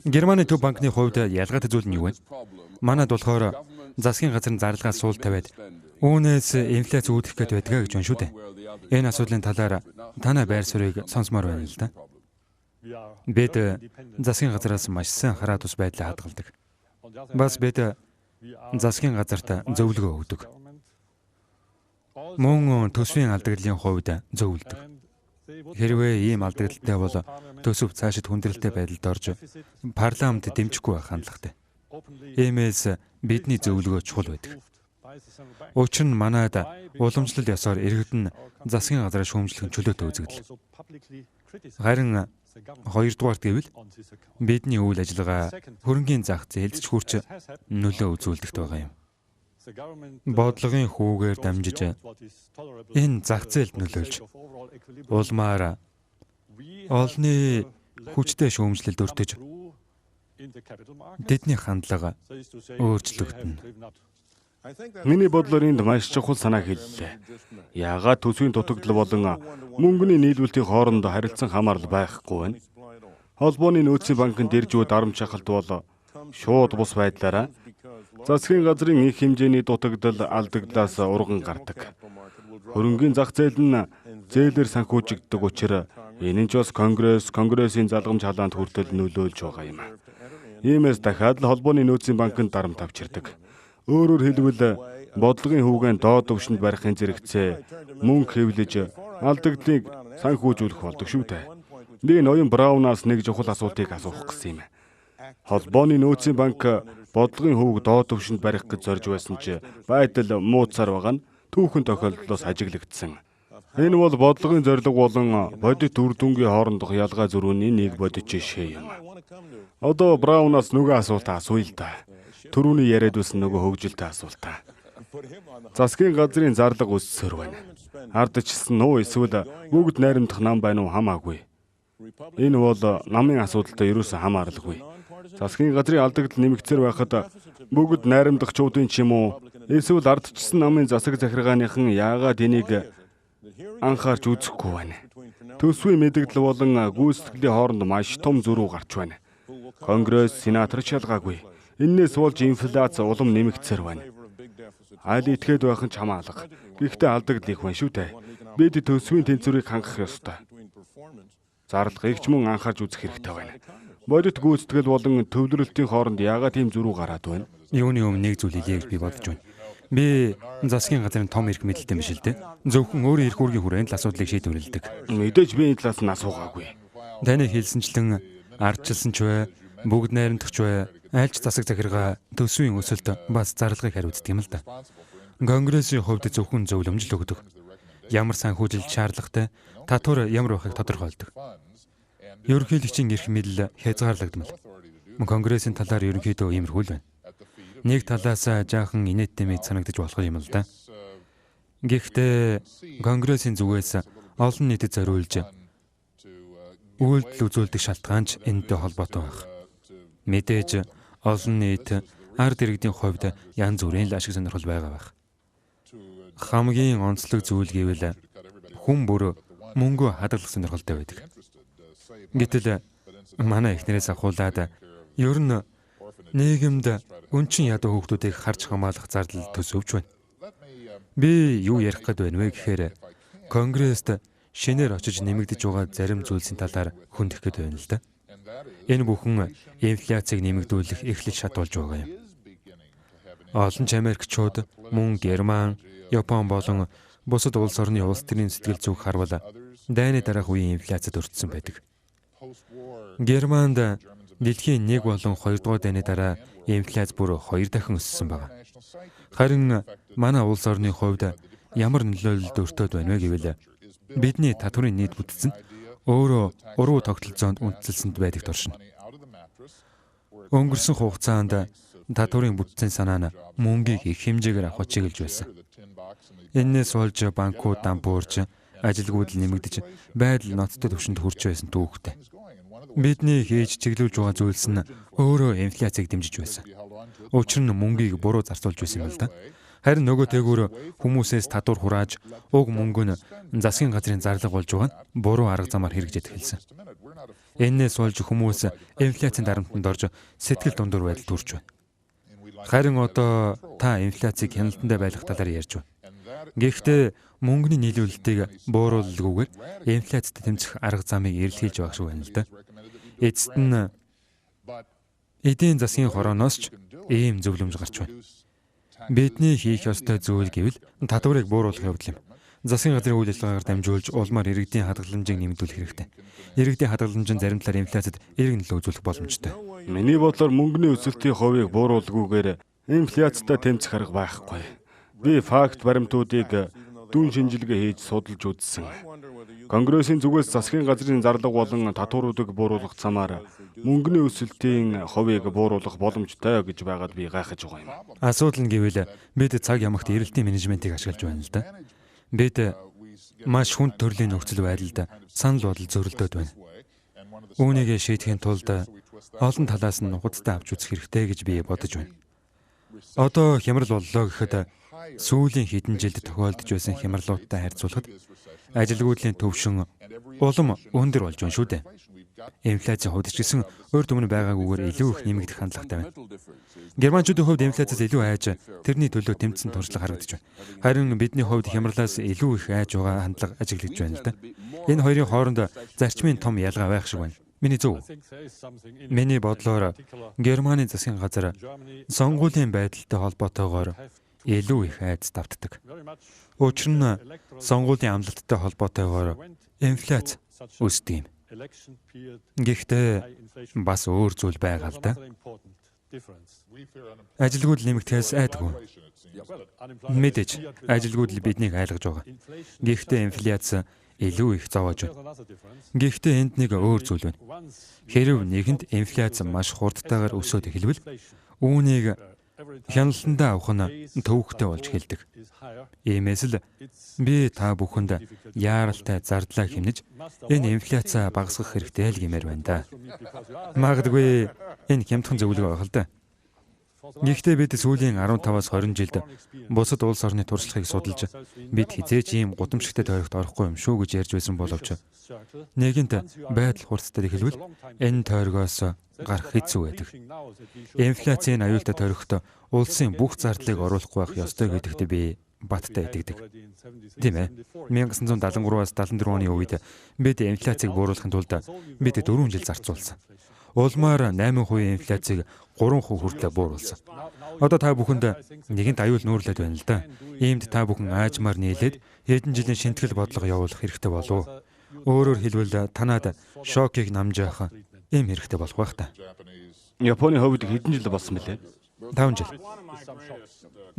Германы төв банкны хувьд ялгаатай зүйл нь юу вэ? Манайд болохоор засгийн газрын зарлагаас суул тавиад үүнээс инфляц үүдэх гээд байдгаа гэж байна шүү дээ. Энэ асуудлын талаар танай байр суурийг сонсомоор байна л да. Бид засгийн газраас маш сайн хараад ус байдлаа хадгалдаг. Бас бид засгийн газарт зөвлөгөө өгдөг. Мөн төсвийн алдагдлын хувьд зөвлөдөг. Хэрвээ ийм алдагдaltaй бол төсөв цаашид хүндрэлтэй байдалд орж парламент дэмжихгүй байх хандлагатай. Иймээс бидний зөвлөгөө чухал байдаг. Учир нь манайд уламжлал ёсоор иргэдэн засгийн газраа шүүмжлэх чөлөөтэй үзэгдэл. Харин хоёрдугаарт гэвэл бидний үйл ажиллагаа хөрөнгийн зах зээлд ч хүрч нөлөө үзүүлдэгт байгаа юм. Бодлогын хүүгээр дамжиж энэ зах зээлд нөлөөлж улмаар олны хүчтэй шүүмжлэлд өртөж тэдний хандлага өөрчлөгдөнө. Миний бодлоор энд маш чухал санаа хэллээ. Яагаад төсвийн дутагдал болон мөнгөний нийлүүлэлтийн хооронд харилцан хамаарал байхгүй вэ? Холбооны нөөцийн банкын дэржүүд дарамт шахалт бол шууд бус байдлаараа засгийн газрын их хэмжээний дутагдал алдагдлаас урган гардаг. Хөрөнгийн зах зээл нь зээлээр санхүүжигддэг учраас энэ нь ч бас конгрессийн залгамж халаанд хүртэл нөлөөлж байгаа юм. Иймээс дахиад л холбооны нөөцийн банкнд дарамт авчирдаг. Өөрөөр хэлбэл бодлогын хүүгэн доод түвшинд барихын зэрэгцээ мөнгө хэвлэж алдагдлыг санхүүжүүлэх болдог шүү дээ. Би ноён Браунаас нэг чухал асуултыг асуух гэсэн юм. Холбооны нөөцийн банк бодлогын хүүг доод түвшинд барих гэж зорж байсан ч байдал мууцаар байгаа нь түүхэн тохиолдлоос ажиглагдсан. Энэ бол бодлогын зорилго болон бодит үр дүнгийн хоорондох ялгаа зөрүүний нэг бодит жишээ юм. Одоо Браунаас нөгөө асуултаа асууя л да. Түрүүний яриад байсан нөгөө хөгжилтэй асуултаа. Засгийн газрын зарлага өссөөр байна. Ардчилсан нуу эсвэл бүгд найрамдах нам байна уу хамаагүй. Энэ бол намын асуудалтай ерөөсөө хамааралгүй. Засгийн газрын алдагдал нэмэгцээр байхад бүгд найрамдагчдын ч юм уу эсвэл ардчилсан намын засаг захиргааныхан яагаад энийг анхаарч үзэхгүй байна. Төсвийн мэдэгдэл болон гүйцэтгэлийн хооронд маш том зөрүү гарч байна. Конгресс, сенатор ч ялгаагүй. Иннээс болж инфляц улам нэмэгцээр байна. Аль итгэхэд байх нь ч хамаалга. Гэхдээ алдагдал их байна шүү дээ. Бид төсвийн тэнцвэрийг хангах ёстой. Зарлагыг ч мөн анхаарч үзэх хэрэгтэй байна. Бодит гүйцэтгэл болон төвлөрөлтийн хооронд яагаад тийм зөрүү гараад байна? Юуны өмнө нэг зүйл хэлье гэж би бодож байна. Би засгийн газрын том эрх мэдэлтэй биш л дээ. Зөвхөн өөрийн эрх үүргийн хүрээнд л асуудлыг шийдвэрлэдэг. Мэдээж би энэ талаас нь асуугаагүй. Таны хэлсэнчлэн ардчилсан ч бай, бүгд найрамдах ч бай, аль ч засаг захиргаа төсвийн өсөлт бас зарлагыг хариуцдаг юм л да. Конгрессийн хувьд зөвхөн зөвлөмж л өгдөг. Ямар санхүүжилт шаардлагатай, татвар ямар байхыг тодорхойлдог. Ерөнхийлөгчийн эрх мэдэл хязгаарлагдмал. Конгрессийн талаар ерөнхийдөө иймэрхүү л байна. Нэг талаас жаахан инээдтэй мэд санагдаж болох юм л да. Гэхдээ Конгрессийн зүгээс олон нийтэд зориулж үйлдэл үзүүлдэг шалтгаан ч энэтэй холбоотой байх. Мэдээж олон нийт ард иргэдийн хувьд янз бүрийн ашиг сонирхол байгаа байх. Хамгийн онцлог зүйл гэвэл хүн бүр мөнгө хадгалах сонирхолтой байдаг. Гэтэл манай эхнэрээс ахуулаад ер нь нийгэмд өнчин ядуу хүүхдүүдийг харж хамгаалах зардал төсөвч байна. Би юу ярих гээд байна вэ гэхээр Конгресст шинээр очиж нэмэгдэж байгаа зарим зүйлсийн талаар хөндөх гээд байна л да. Энэ бүхэн инфляцийг нэмэгдүүлэх эхлэл шат болж байгаа юм. Олон ч Америкчууд, мөн Герман, Япон болон Бусад улс орны улс төрийн сэтгэл зүг харвал дайны дараах үеийн инфляцид өртсөн байдаг. Германд дэлхийн 1 болон 2 дугаар дайны дараа инфляц бүр 2 дахин өссөн байна. Харин манай улс орны хувьд ямар нөлөөлөлд өртөөд байна вэ гэвэл бидний татварын нийт бүтцэн өөрөө уруу тогтолцоонд үндэслэлсэнд байдаг туршина. Өнгөрсөн хугацаанд татварын бүтцийн санаа нь мөнгийг их хэмжээгээр авах чиглэж байсан. Энээс болж банкуд дампуурч, ажилгүйд нэмэгдэж, байдал ноцтой түвшинд хүрч байсан түүхтэй. Бидний хийж чиглүүлж байгаа зүйлс нь өөрөө инфляцийг дэмжиж байсан. Учир нь мөнгийг буруу зарцуулж байсан юм л да. Харин нөгөө тэгүр хүмүүсээс татвар хурааж, уг мөнгө нь засгийн газрын зарлага болж байгаа нь буруу арга замаар хэрэгжиж эхэлсэн. Энээс болж хүмүүс инфляцийн дарамтанд орж сэтгэл дундуур байдалд хүрч байна. Харин одоо та инфляцийг хяналтандаа байлгах талаар ярьж байна. Гэхдээ мөнгөний нийлүүлэлтийг бууруулалгүйгээр инфляцид тэмцэх арга замыг эрэлхийлж байгаа шиг байна л да. Эцэст нь эдийн засгийн хорооноос ч ийм зөвлөмж гарч байна. Бидний хийх ёстой зүйл гэвэл татварыг бууруулах явдал юм. Засгийн газрын үйл ажиллагаагаар дамжуулж улмаар иргэдийн хадгаламжийг нэмэгдүүлэх хэрэгтэй. Иргэдийн хадгаламж нь зарим талаар инфляцид эерэг нөлөө үзүүлэх боломжтой. Миний бодлоор мөнгөний өсөлтийн хувийг бууруулгүйгээр инфляцтай тэмцэх арга байхгүй. Би факт баримтуудыг дүн шинжилгээ хийж судалж үзсэн. Конгрессийн зүгээс засгийн газрын зарлага болон татваруудыг бууруулах замаар мөнгөний өсөлтийн хувийг бууруулах боломжтой гэж байгаад би гайхаж байгаа юм. Асуудал нь гэвэл бид цаг ямагт эрэлтийн менежментийг ашиглаж байна л да. Бид маш хүнд төрлийн нөхцөл байдалд санал бодол зөрөлдөд байна. Үүнийг шийдэхин тулд олон талаас нь худалдаа авч үзэх хэрэгтэй гэж би бодож байна. Одоо хямрал боллоо гэхэд сүүлийн хэдэн жилд тохиолдож байсан хямралуудтай харьцуулахад ажилгүйдлийн төвшин улам өндөр болж байна шүү дээ. Инфляцийн хувьд ч гэсэн урд өмнө байгаагүйгээр илүү их нэмэгдэх хандлагатай байна. Германчуудын хувьд инфляцаас илүү айж тэрний төлөө тэмцэн туршлага харагдаж байна. Харин бидний хувьд хямралаас илүү их айж байгаа хандлага ажиглагдж байна л да. Энэ хоёрын хооронд зарчмын том ялгаа байх шиг байна. Миний зөв. Миний бодлоор Германы засгийн газар сонгуулийн байдалтай холбоотойгоор илүү их айц давтдаг. Учир нь сонгуулийн амлалттай холбоотойгоор инфляц өсдөг юм. Гэхдээ бас өөр зүйл байгаа л да. Ажилгүйд нэмэгдэхээс айдгүй. Мэдээж ажилгүйд л биднийг айлгаж байгаа. Гэхдээ инфляц илүү их зовоож байна. Гэхдээ энд нэг өөр зүйл байна. Хэрв нэгэнд инфляц маш хурдтайгаар өсөд эхэлвэл үүнийг хяналтандаа авах нь төвөгтэй болж эхэлдэг. Иймээс л би та бүхэнд яаралтай зардлаа хэмнэж энэ инфляцаа багасгах хэрэгтэй л гэмээр байна да. Магадгүй энэ хямдхан зөвлөгөө байх л да. Гэхдээ бид сүүлийн 15-аас 20 жилд бусад улс орны туршлагыг судалж бид хизээч ийм гудамжтай тойрогт орохгүй юм шүү гэж ярьж байсан боловч нэгэнт байдал хурцтай эхэлвэл энэ тойрогоос гарах хэцүү байдаг. Инфляцийн аюултай тойрогт улсын бүх зардлыг оруулахгүй байх ёстой гэдэгт би баттай итгэдэг. Тийм ээ. 1973-аас 74 оны үед бид инфляцийг бууруулахын тулд бид 4 жил зарцуулсан. Улмаар 8% инфляцийг 3% хүртэл бууруулсан. Одоо та бүхэнд нэгэнт аюул нүүрлээд байна л да. Иймд та бүхэн аажмаар нийлээд хэдэн жилийн шинэтгэл бодлого явуулах хэрэгтэй болов. Өөрөөр хэлбэл танад шокийг намжаах ийм хэрэгтэй болох байх та. Японы хувьд хэдэн жил болсон бэлээ? 5 жил.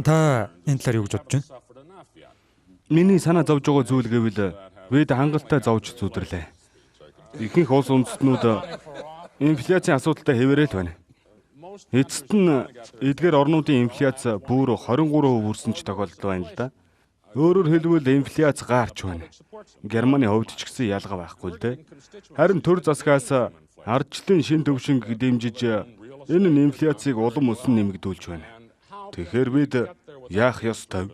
Та энэ талаар юу гэж бодож байна? Миний санаа зовж байгаа зүйл гэвэл бид хангалттай зовж зүдэрлээ. Ихэнх улс үндэстнүүд инфляцийн асуудалтай хэвээрэл байна. Эцэст нь эдгээр орнуудын инфляц бүр 23% хүрсэн ч тохиолдол байна л да. Өөрөөр хэлбэл инфляц гаарч байна. Германы хувьд ч гэсэн ялгаа байхгүй л дээ. Харин төр засгаас ардчлалын шин төвшинг дэмжиж энэ нь инфляцийг улам өсөн нэмэгдүүлж байна. Тэгэхээр бид яах ёстой?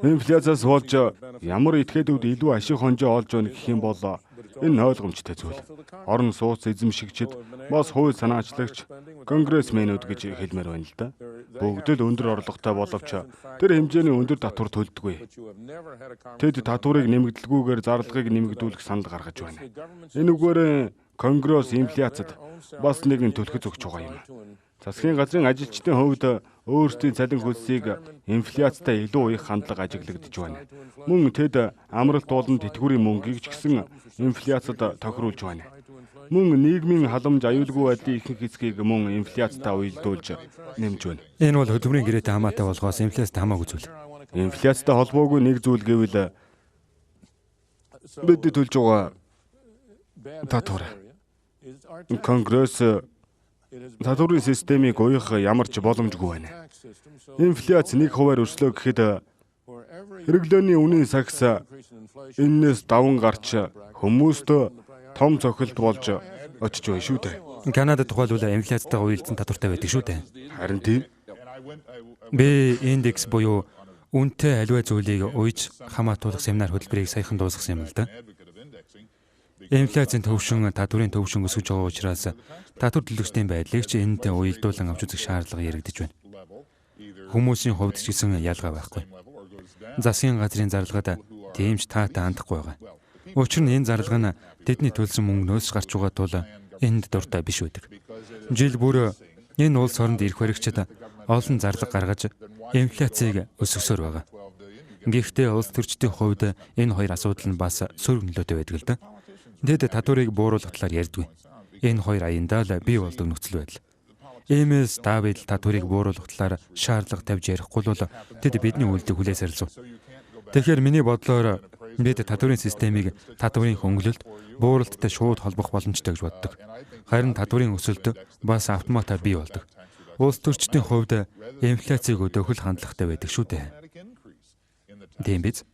Инфляцаас болж ямар этгээдүүд илүү ашиг хонжоо олж байна гэх юм бол энэ ойлгомжтой зүйл. Орон сууц эзэмшигчид, бас хууль санаачлагч, конгрессмэнүүд гэж хэлмээр байна л да. Бүгд л өндөр орлоготой боловч тэр хэмжээний өндөр татвар төлдөггүй. Тэд татварыг нэмэгдэлгүйгээр зарлагыг нэмэгдүүлэх санал гаргаж байна. Энэ үгээр конгресс инфляцид бас нэгэн түлхэж өгч байгаа юм. Засгийн газрын ажилчдын хувьд өөрсдийн цалин хөлсийг инфляцтай илүү их хандлага ажиглагдж байна. Мөн тэд амралт болон тэтгэврийн мөнгийг ч гэсэн инфляцид тохируулж байна. Мөн нийгмийн халамж аюулгүй байдлын ихэнх хэсгийг мөн инфляцтай уялдуулж нэмж байна. Энэ бол хөдөлмөрийн гэрээтэй хамаатай болохоос инфляцтай хамаагүй зүйл. Инфляцтай холбоогүй нэг зүйл гэвэл бидний төлж байгаа татвар. Конгресс татварын системийг уяах ямар ч боломжгүй байна. Инфляц 1% өрслөө гэхэд хэрэглээний үнийн сагс энэс даван гарч хүмүүст том цохилт болж очиж байна шүү дээ. Канадад тухайлбал инфляцтайгаа уялдсан татвартай байдаг шүү дээ. Харин тийм. Би индекс буюу үнэтэй аливаа зүйлийг уйж хамаатуулах семинар хөтөлбөрийг саяхан дуусгасан юм л да. Инфляцийн төвшин татварын төвшин өсөж байгаа учраас татвар төлөгчдийн байдлыг ч энэтэй уялдуулан авч үзэх шаардлага яригдж байна. Хүмүүсийн хувьд ч гэсэн ялгаа байхгүй. Засгийн газрын зарлагад тийм ч таатай хандахгүй байгаа. Учир нь энэ зарлага нь тэдний төлсөн мөнгнөөс гарч байгаа тул энд дуртай биш байдаг. Жил бүр энэ улс оронд ирэх баригчид олон зарлага гаргаж инфляцийг өсгсөөр байгаа. Гэхдээ улс төрчдийн хувьд энэ хоёр асуудал нь бас сөрөг нөлөөтэй байдаг л да. Тэд татварыг бууруулах талаар ярьдгүй. Энэ хоёр аяндаа л бий болдог нөхцөл байдал. Иймээс Давид татварыг бууруулах талаар шаардлага тавьж ярихгүй бол тэд бидний үйлдэл хүлээсэрлэв. Тэгэхээр миний бодлоор бид татварын системийг татварын хөнгөлөлт, бууралттай шууд холбох боломжтой гэж боддог. Харин татварын өсөлт бас автоматар бий болдог. Улс төрчдийн хувьд инфляцийг өдөөх л хандлагатай байдаг шүү дээ. Тийм биз?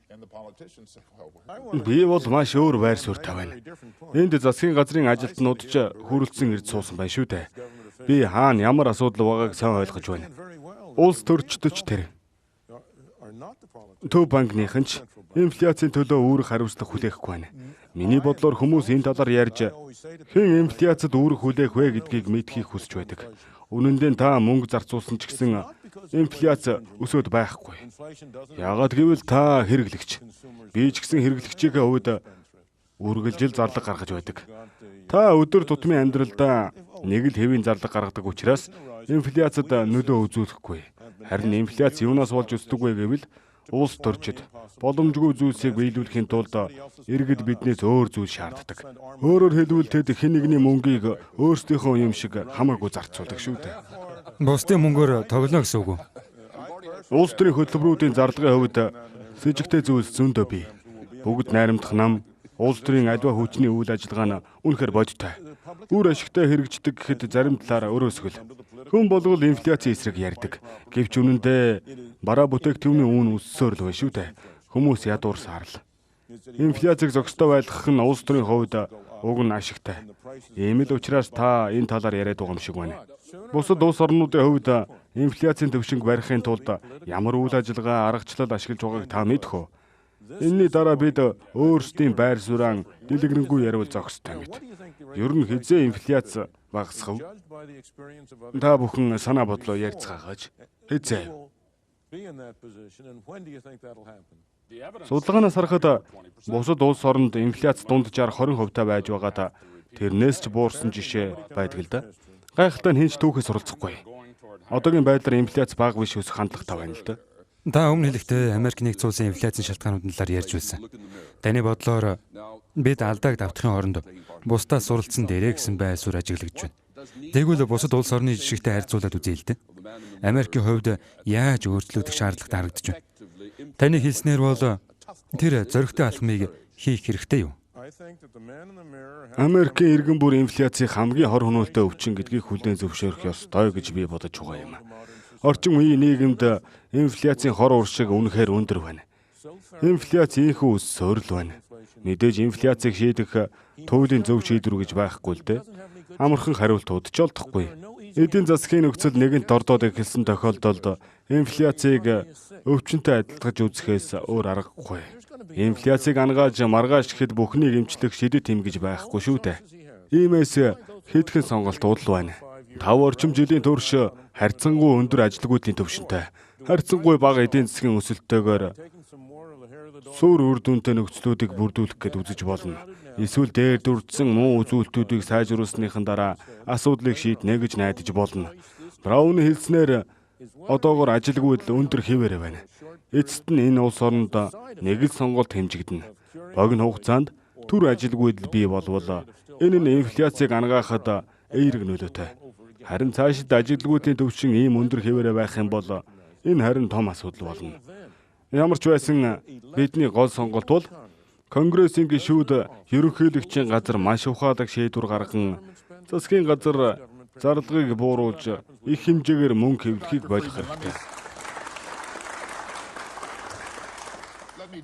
Би бол маш өөр байр суурьтай байна. Энд засгийн газрын ажилтнууд ч хүрэлцэн ирж суусан байна шүү дээ. Би хаана ямар асуудал байгааг сайн ойлгож байна. Улс төрчдөж тэр. Төв банкныхан ч инфляцийн төлөө үүрэг хариуцлага хүлээхгүй байна. Миний бодлоор хүмүүс энэ талаар ярьж хэн инфляцид үүрэг хүлээх вэ гэдгийг мэдхийг хүсэж байдаг. Үнэн дээр та мөнгө зарцуулсан ч гэсэн инфляц өсөд байхгүй. Яагаад гэвэл та хэрэглэгч. Би ч гэсэн хэрэглэгчийн хувьд үргэлжил зарлага гаргаж байдаг. Та өдөр тутмын амьдралдаа нэг л хэвийн зарлага гаргадаг учраас инфляцид нөлөө үзүүлэхгүй. Харин инфляц юунаас болж өсдөг вэ гэвэл улс төрчид боломжгүй зүйлсийг биелүүлэхийн тулд иргэд биднээс өөр зүйл шаарддаг. Өөрөөр хэлбэл тэд хэн нэгний мөнгийг өөрсдийнхөө юм шиг хамаагүй зарцуулдаг шүү дээ. Бусдын мөнгөөр тоглоно гэсэн үг үү? Улс төрийн хөтөлбөрүүдийн зарлагын хувьд с ิจ гтэй зүйлс зөндөө бий. Бүгд найрамдах нам, улс төрийн аливаа хүчний үйл ажиллагаа нь үнэхээр бодиттой. Үр ашигтай хэрэгждэг гэхэд зарим талаараа өрөөсгөл. Хүн болгол инфляцийн эсрэг ярьдаг. Гэвч үнэндээ бараа бүтээгдэхүүний үн өссөөр л байна шүү дээ. Хүмүүс ядуурсаар л. Инфляцийг зохистой байлгах нь улс төрийн хувьд уг нь ашигтай. Ийм л учраас та энэ талаар яриад байгаа юм шиг байна. Бусад улс орнуудын хувьд инфляцийн төвшинг барихын тулд ямар үйл ажиллагаа аргачлал ашиглаж байгааг та мэдэх үү? Энийний дараа бид өөрсдийн байр суурьан дэлгэрэнгүй ярил зохистой мэт. Ер нь хизээ инфляц багасгав. Та бүхэн санаа бодлоо ярьцгаагаач. Хизээ. Судалгаанаас харахад бусад улс оронд инфляц дунджаар 20% байж байгаад тэрнээс ч буурсан жишээ байдаг л да. Гайхалтай нь хинч түүхээс суралцахгүй. Одоогийн байдлаар инфляц бага биш өсөх хандлагатай байна л да. Та өмнө хэлэхдээ Америк нэгдсэн улсын инфляцийн шалтгаануудын талаар ярьж байсан. Таны бодлоор бид алдааг давтахын оронд бусдаас суралцсан дээрээ гэсэн байр суурь ажиглагдж байна. Тэгвэл бусад улс орны жишгтэй харьцуулаад үзье л дээ. Америкийн хувьд яаж өөрчлөгдөх шаардлагатай харагдаж байна? Таны хэлснээр бол тэр зоригтой алхмыг хийх хэрэгтэй юу? Америкийн иргэн бүр инфляцийг хамгийн хор хөнөөлтэй өвчин гэдгийг хүлээн зөвшөөрөх ёстой гэж би бодож байгаа юм. Орчин үеийн нийгэмд инфляцийн хор уршиг үнэхээр өндөр байна. Инфляц ийхүү өссөөр л байна. Мэдээж инфляцийг шийдэх туйлын зөв шийдвэр гэж байхгүй л дээ. Амархан хариултууд ч олдохгүй. Эдийн засгийн нөхцөл нэгэнт ордоод эхэлсэн тохиолдолд инфляцийг өвчнөд адилтгаж үзэхээс өөр аргагүй. Инфляцийг ангааж маргааш гэхэд бүхнийг эмчлэх шидэт хэмгэж байхгүй шүү дээ. Иймээс хэдхэн сонголтууд л байна. 5 орчим жилийн турш харьцангуй өндөр ажилгүйдлийн төвшөнтэй, харьцангуй бага эдийн засгийн өсөлтөөр суур үр дүнтэй нөхцлүүдийг бүрдүүлэх гээд үзэж болно. Эсвэл дээр дүрдсэн муу үзүүлэлтүүдийг сайжруулсныхан дараа асуудлыг шийднэ гэж найдаж болно. Брауны хэлснээр Одоогоор ажилгүй байдал өндөр хэвээрээ байна. Эцэст нь энэ улс оронд нэг л сонголт хэмжигдэнэ. Богино хугацаанд түр ажилгүй байдал бий болвол энэ нь инфляцийг ангаахад эерэг нөлөөтэй. Харин цаашид ажилгүйдийн төвшин ийм өндөр хэвээрээ байх юм бол энэ харин том асуудал болно. Ямар ч байсан бидний гол сонголт бол Конгрессийн гишүүд ерөнхийлөгчийн газар маш ухаалаг шийдвэр гарган засгийн газар зарлагыг бууруулж их хэмжээгээр мөнгө хэвлэхийг болох хэрэгтэй.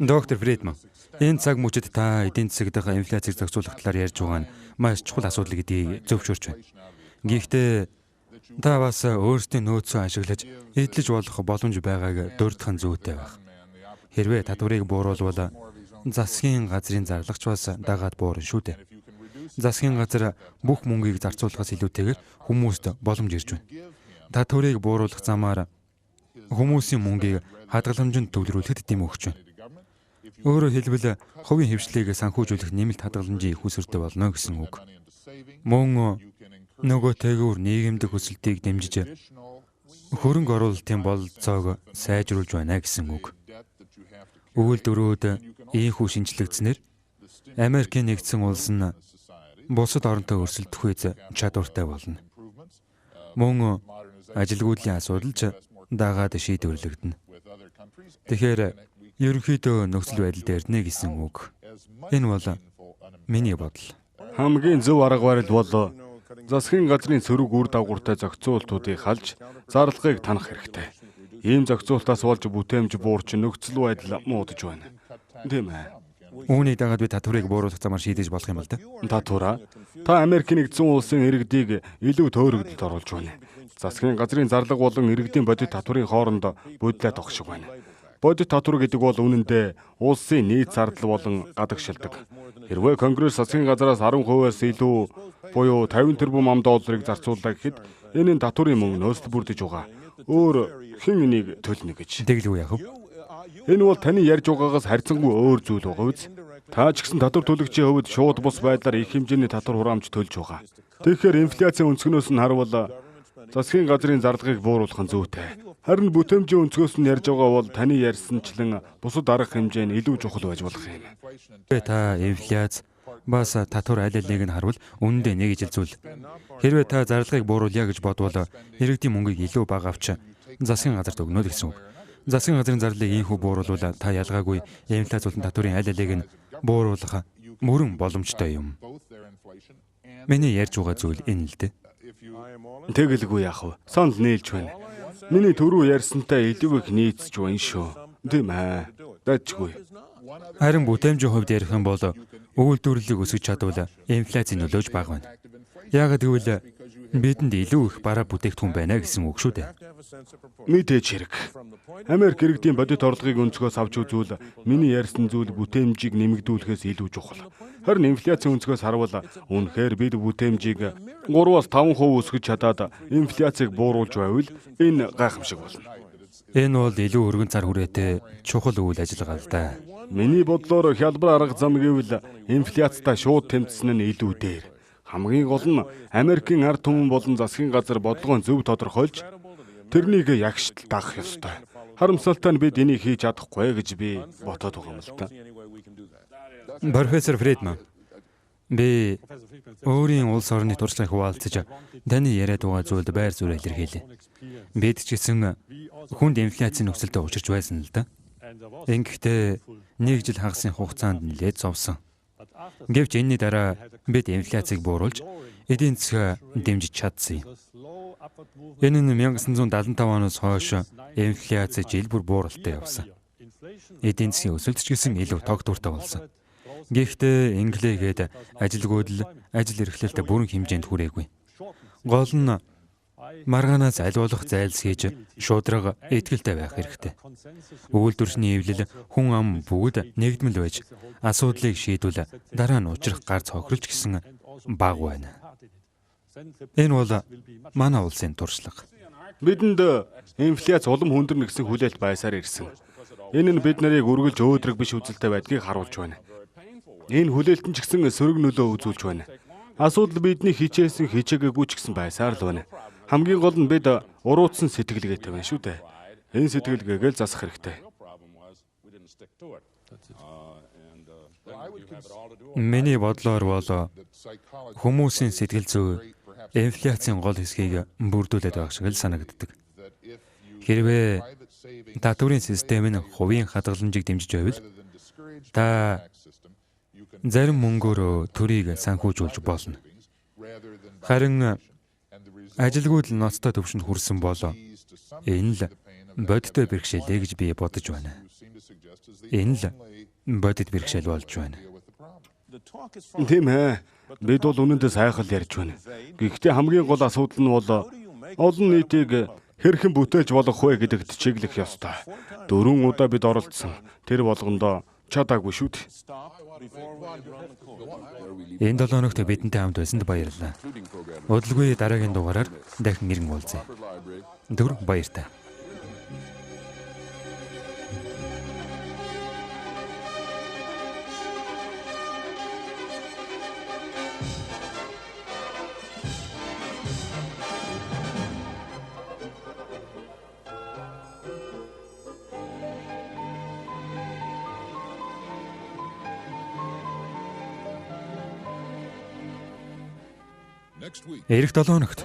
Доктор Фридман, энэ цаг мөчид та эдийн засаг дахь инфляцийг зохицуулах талаар ярьж байгаа нь маш чухал асуудал гэдгийг зөвшөөрч байна. Гэхдээ та бас өөрсдийн нөөцөө ашиглаж эдлэж болох боломж байгааг дурдхан зүйтэй байх. Хэрвээ татварыг бууруулвал засгийн газрын зарлагч бас дагаад буурна шүү дээ. Засгийн газар бүх мөнгийг зарцуулахаас илүүтэйгээр хүмүүст боломж ирж байна. Татварыг бууруулах замаар хүмүүсийн мөнгийг хадгаламжинд төвлөрүүлэхэд дэм өгч байна. Өөрөөр хэлбэл хувийн хвшлийг санхүүжүүлэх нэмэлт хадгаламжийн их усүртэй болно гэсэн үг. Мөн нөгөөтэйгүүр нийгэмдэх өсөлтийг дэмжиж хөрөнгө оруулалтын бололцоог сайжруулж байна гэсэн үг. Үйлдвэрүүд ийхүү шинжлэгдснээр Америкийн нэгдсэн улс нь бусад оронтой өрсөлдөх үе чадвартай болно. Мөн ажилгүйдлийн асуудал ч дагаад шийдвэрлэгдэнэ. Тэгэхээр ерөнхийдөө нөхцөл байдал дээрнэ гэсэн үг. Энэ бол миний бодол. Хамгийн зөв арга барил бол засгийн газрын сөрөг үр дагавартай зохицуултуудыг халж зарлагыг танах хэрэгтэй. Ийм зохицуултаас болж бүтээмж буурч нөхцөл байдал муудаж байна. Тийм ээ. Үүнийг дагаад би татварыг бууруулах замаар шийдэж болох юм л да. Татвараа та Америкийн нэгдсэн улсын иргэдийг илүү төөрөгдөлд оруулж байна. Засгийн газрын зарлага болон иргэдийн бодит татварын хооронд бодлоо тогшиг байна. Бодит татвар гэдэг бол үнэндээ улсын нийт зардал болон гадагшилдаг. Хэрвээ Конгресс засгийн газраас 10%-аас илүү буюу 50 тэрбум $50 зарцууллаа гэхэд энэ нь татварын мөнгө нөөцлө бүрдэж байгаа. Өөр хэн энийг төлнө гэж. Тэглэв яах вэ? Энэ бол таны ярьж байгаагаас харьцангуй өөр зүйл байгаа биз? Та ч гэсэн татвар төлөгчийн хувьд шууд бус байдлаар их хэмжээний татвар хураамж төлж байгаа. Тэгэхээр инфляцийн өнцгнөөс нь харвал засгийн газрын зарлагыг бууруулах нь зүйтэй. Харин бүтээмжийн өнцгөөс нь ярьж байгаа бол таны ярьсанчлан бусад арга хэмжээ нь илүү чухал байж болох юм. Та инфляц бас татвар аль алийг нь харвал үнэндээ нэг ижил зүйл. Хэрвээ та зарлагыг бууруулъя гэж бодвол иргэдийн мөнгийг илүү бага авч засгийн газарт өгнө гэсэн үг. Засгийн газрын зарлыг ийхүү бууруулвал та ялгаагүй инфляц болон татварын аль алийг нь бууруулах мөрөн боломжтой юм. Миний ярьж байгаа зүйл энэ л дээ. Тэгэлгүй яах вэ? Санал нийлж байна. Миний түрүү ярьсантай илүү их нийцж байна шүү. Тийм ээ. Дайчгүй. Харин бүтээмжийн хувьд ярих юм бол үйлдвэрлэлийг өсгөж чадвал инфляцийн нөлөөж бага байна. Яагаад гэвэл бидэнд илүү их бараа бүтээгдэхүүн байна гэсэн үг шүү дээ. Мэдээж хэрэг. Америк иргэдийн бодит орлогыг өнцгөөс авч үзвэл миний ярьсан зүйл бүтээмжийг нэмэгдүүлэхээс илүү чухал. Харин инфляцийн өнцгөөс харвал үнэхээр бид бүтээмжийг 3-5% өсгөж чадаад инфляцийг бууруулж байвал энэ гайхамшиг болно. Энэ бол илүү өргөн цар хүрээтэй чухал үйл ажиллагаа л да. Миний бодлоор хялбар арга зам гэвэл инфляцтай шууд тэмцсэн нь илүү дээр. Хамгийн гол нь Америкийн ард түмэн болон засгийн газар бодлогоо зөв тодорхойлж тэрнийг ягштал дагах ёстой. Харамсалтай нь бид энийг хийж чадахгүй гэж би ботоод байгаа юм л та. Профессор Фридман, би өөрийн улс орны туршлагыг хуваалцаж таны яриад байгаа зүйлд байр суурь илэрхийлье. Бид ч гэсэн хүнд инфляцийн нөхцөлд учирч байсан л да. Ингэхдээ нэг жил хагасны хугацаанд нэлээд зовсон. Гэвч энэний дараа бид инфляцийг бууруулж эдийн засаг дэмжиж чадсан юм. Энэ нь 1975 оноос хойш инфляц жил бүр бууралтай явсан. Эдийн засгийн өсөлт ч гэсэн илүү тогтвортой болсон. Гэхдээ инглигээд ажилгүйдэл, ажил эрхлэлт бүрэн хэмжээнд хүрээгүй. Гол нь маргаанаас аль болох зайлсхийж шудраг итгэлтэй байх хэрэгтэй. Үйлдвэрчний эвлэл хүн ам бүгд нэгдмэл байж асуудлыг шийдвэл дараа нь учрах гар цохирлж гисэн баг байна. Энэ бол манай улсын туршлага. Бидэнд инфляц улам хүндэрнэ гэсэн хүлээлт байсаар ирсэн. Энэ нь бид нарыг үргэлж өөдрөг биш үзэлтэй байдгийг харуулж байна. Энэ хүлээлт нь ч гэсэн сөрөг нөлөө үзүүлж байна. Асуудал бидний хичээсэн хичээгээгүй ч гэсэн байсаар л байна. Хамгийн гол нь бид уруудсан сэтгэлгээтэй байна шүү дээ. Энэ сэтгэлгээгээ л засах хэрэгтэй. Миний бодлоор бол хүмүүсийн сэтгэл зүй инфляцийн гол хэсгийг бүрдүүлээд байгаа шиг л санагддаг. Хэрвээ татварын систем нь хувийн хадгаламжийг дэмжиж байвал та зарим мөнгөөр төрийг санхүүжүүлж болно. Харин ажилгүй л ноцтой төвшөнд хүрсэн бол энэ л бодиттой бэрхшээлээ гэж би бодож байна. Энэ л бодит бэрхшээл болж байна. Тийм ээ. Бид бол үнэндээ сайхан ярьж байна. Гэхдээ хамгийн гол асуудал нь бол олон нийтийг хэрхэн бүтээж болох вэ гэдэгт чиглэх ёстой. 4 удаа бид оролцсон. Тэр болгондоо чадаагүй шүү дээ. Энэ 7 өнөخت бидэнтэй хамт байсанд баярлалаа. Удалгүй дараагийн дугаараар дахин иргэн уулзъя. Түр баяртай. Эх 7 өнөخت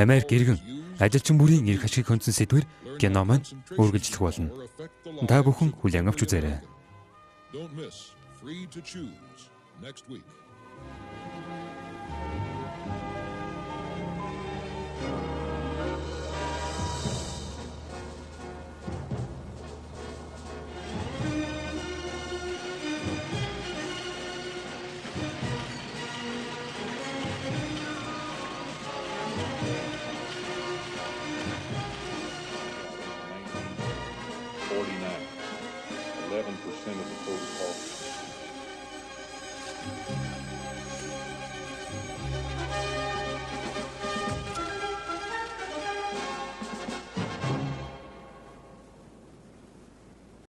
Америк иргэн ажилчин бүрийн эрх ашиг хөндсөн сэдвэр кино маань үргэлжлэх болно. Та бүхэн хүлээн авч үзээрэй. Don't miss Free to Choose next week. $11% of the total cost.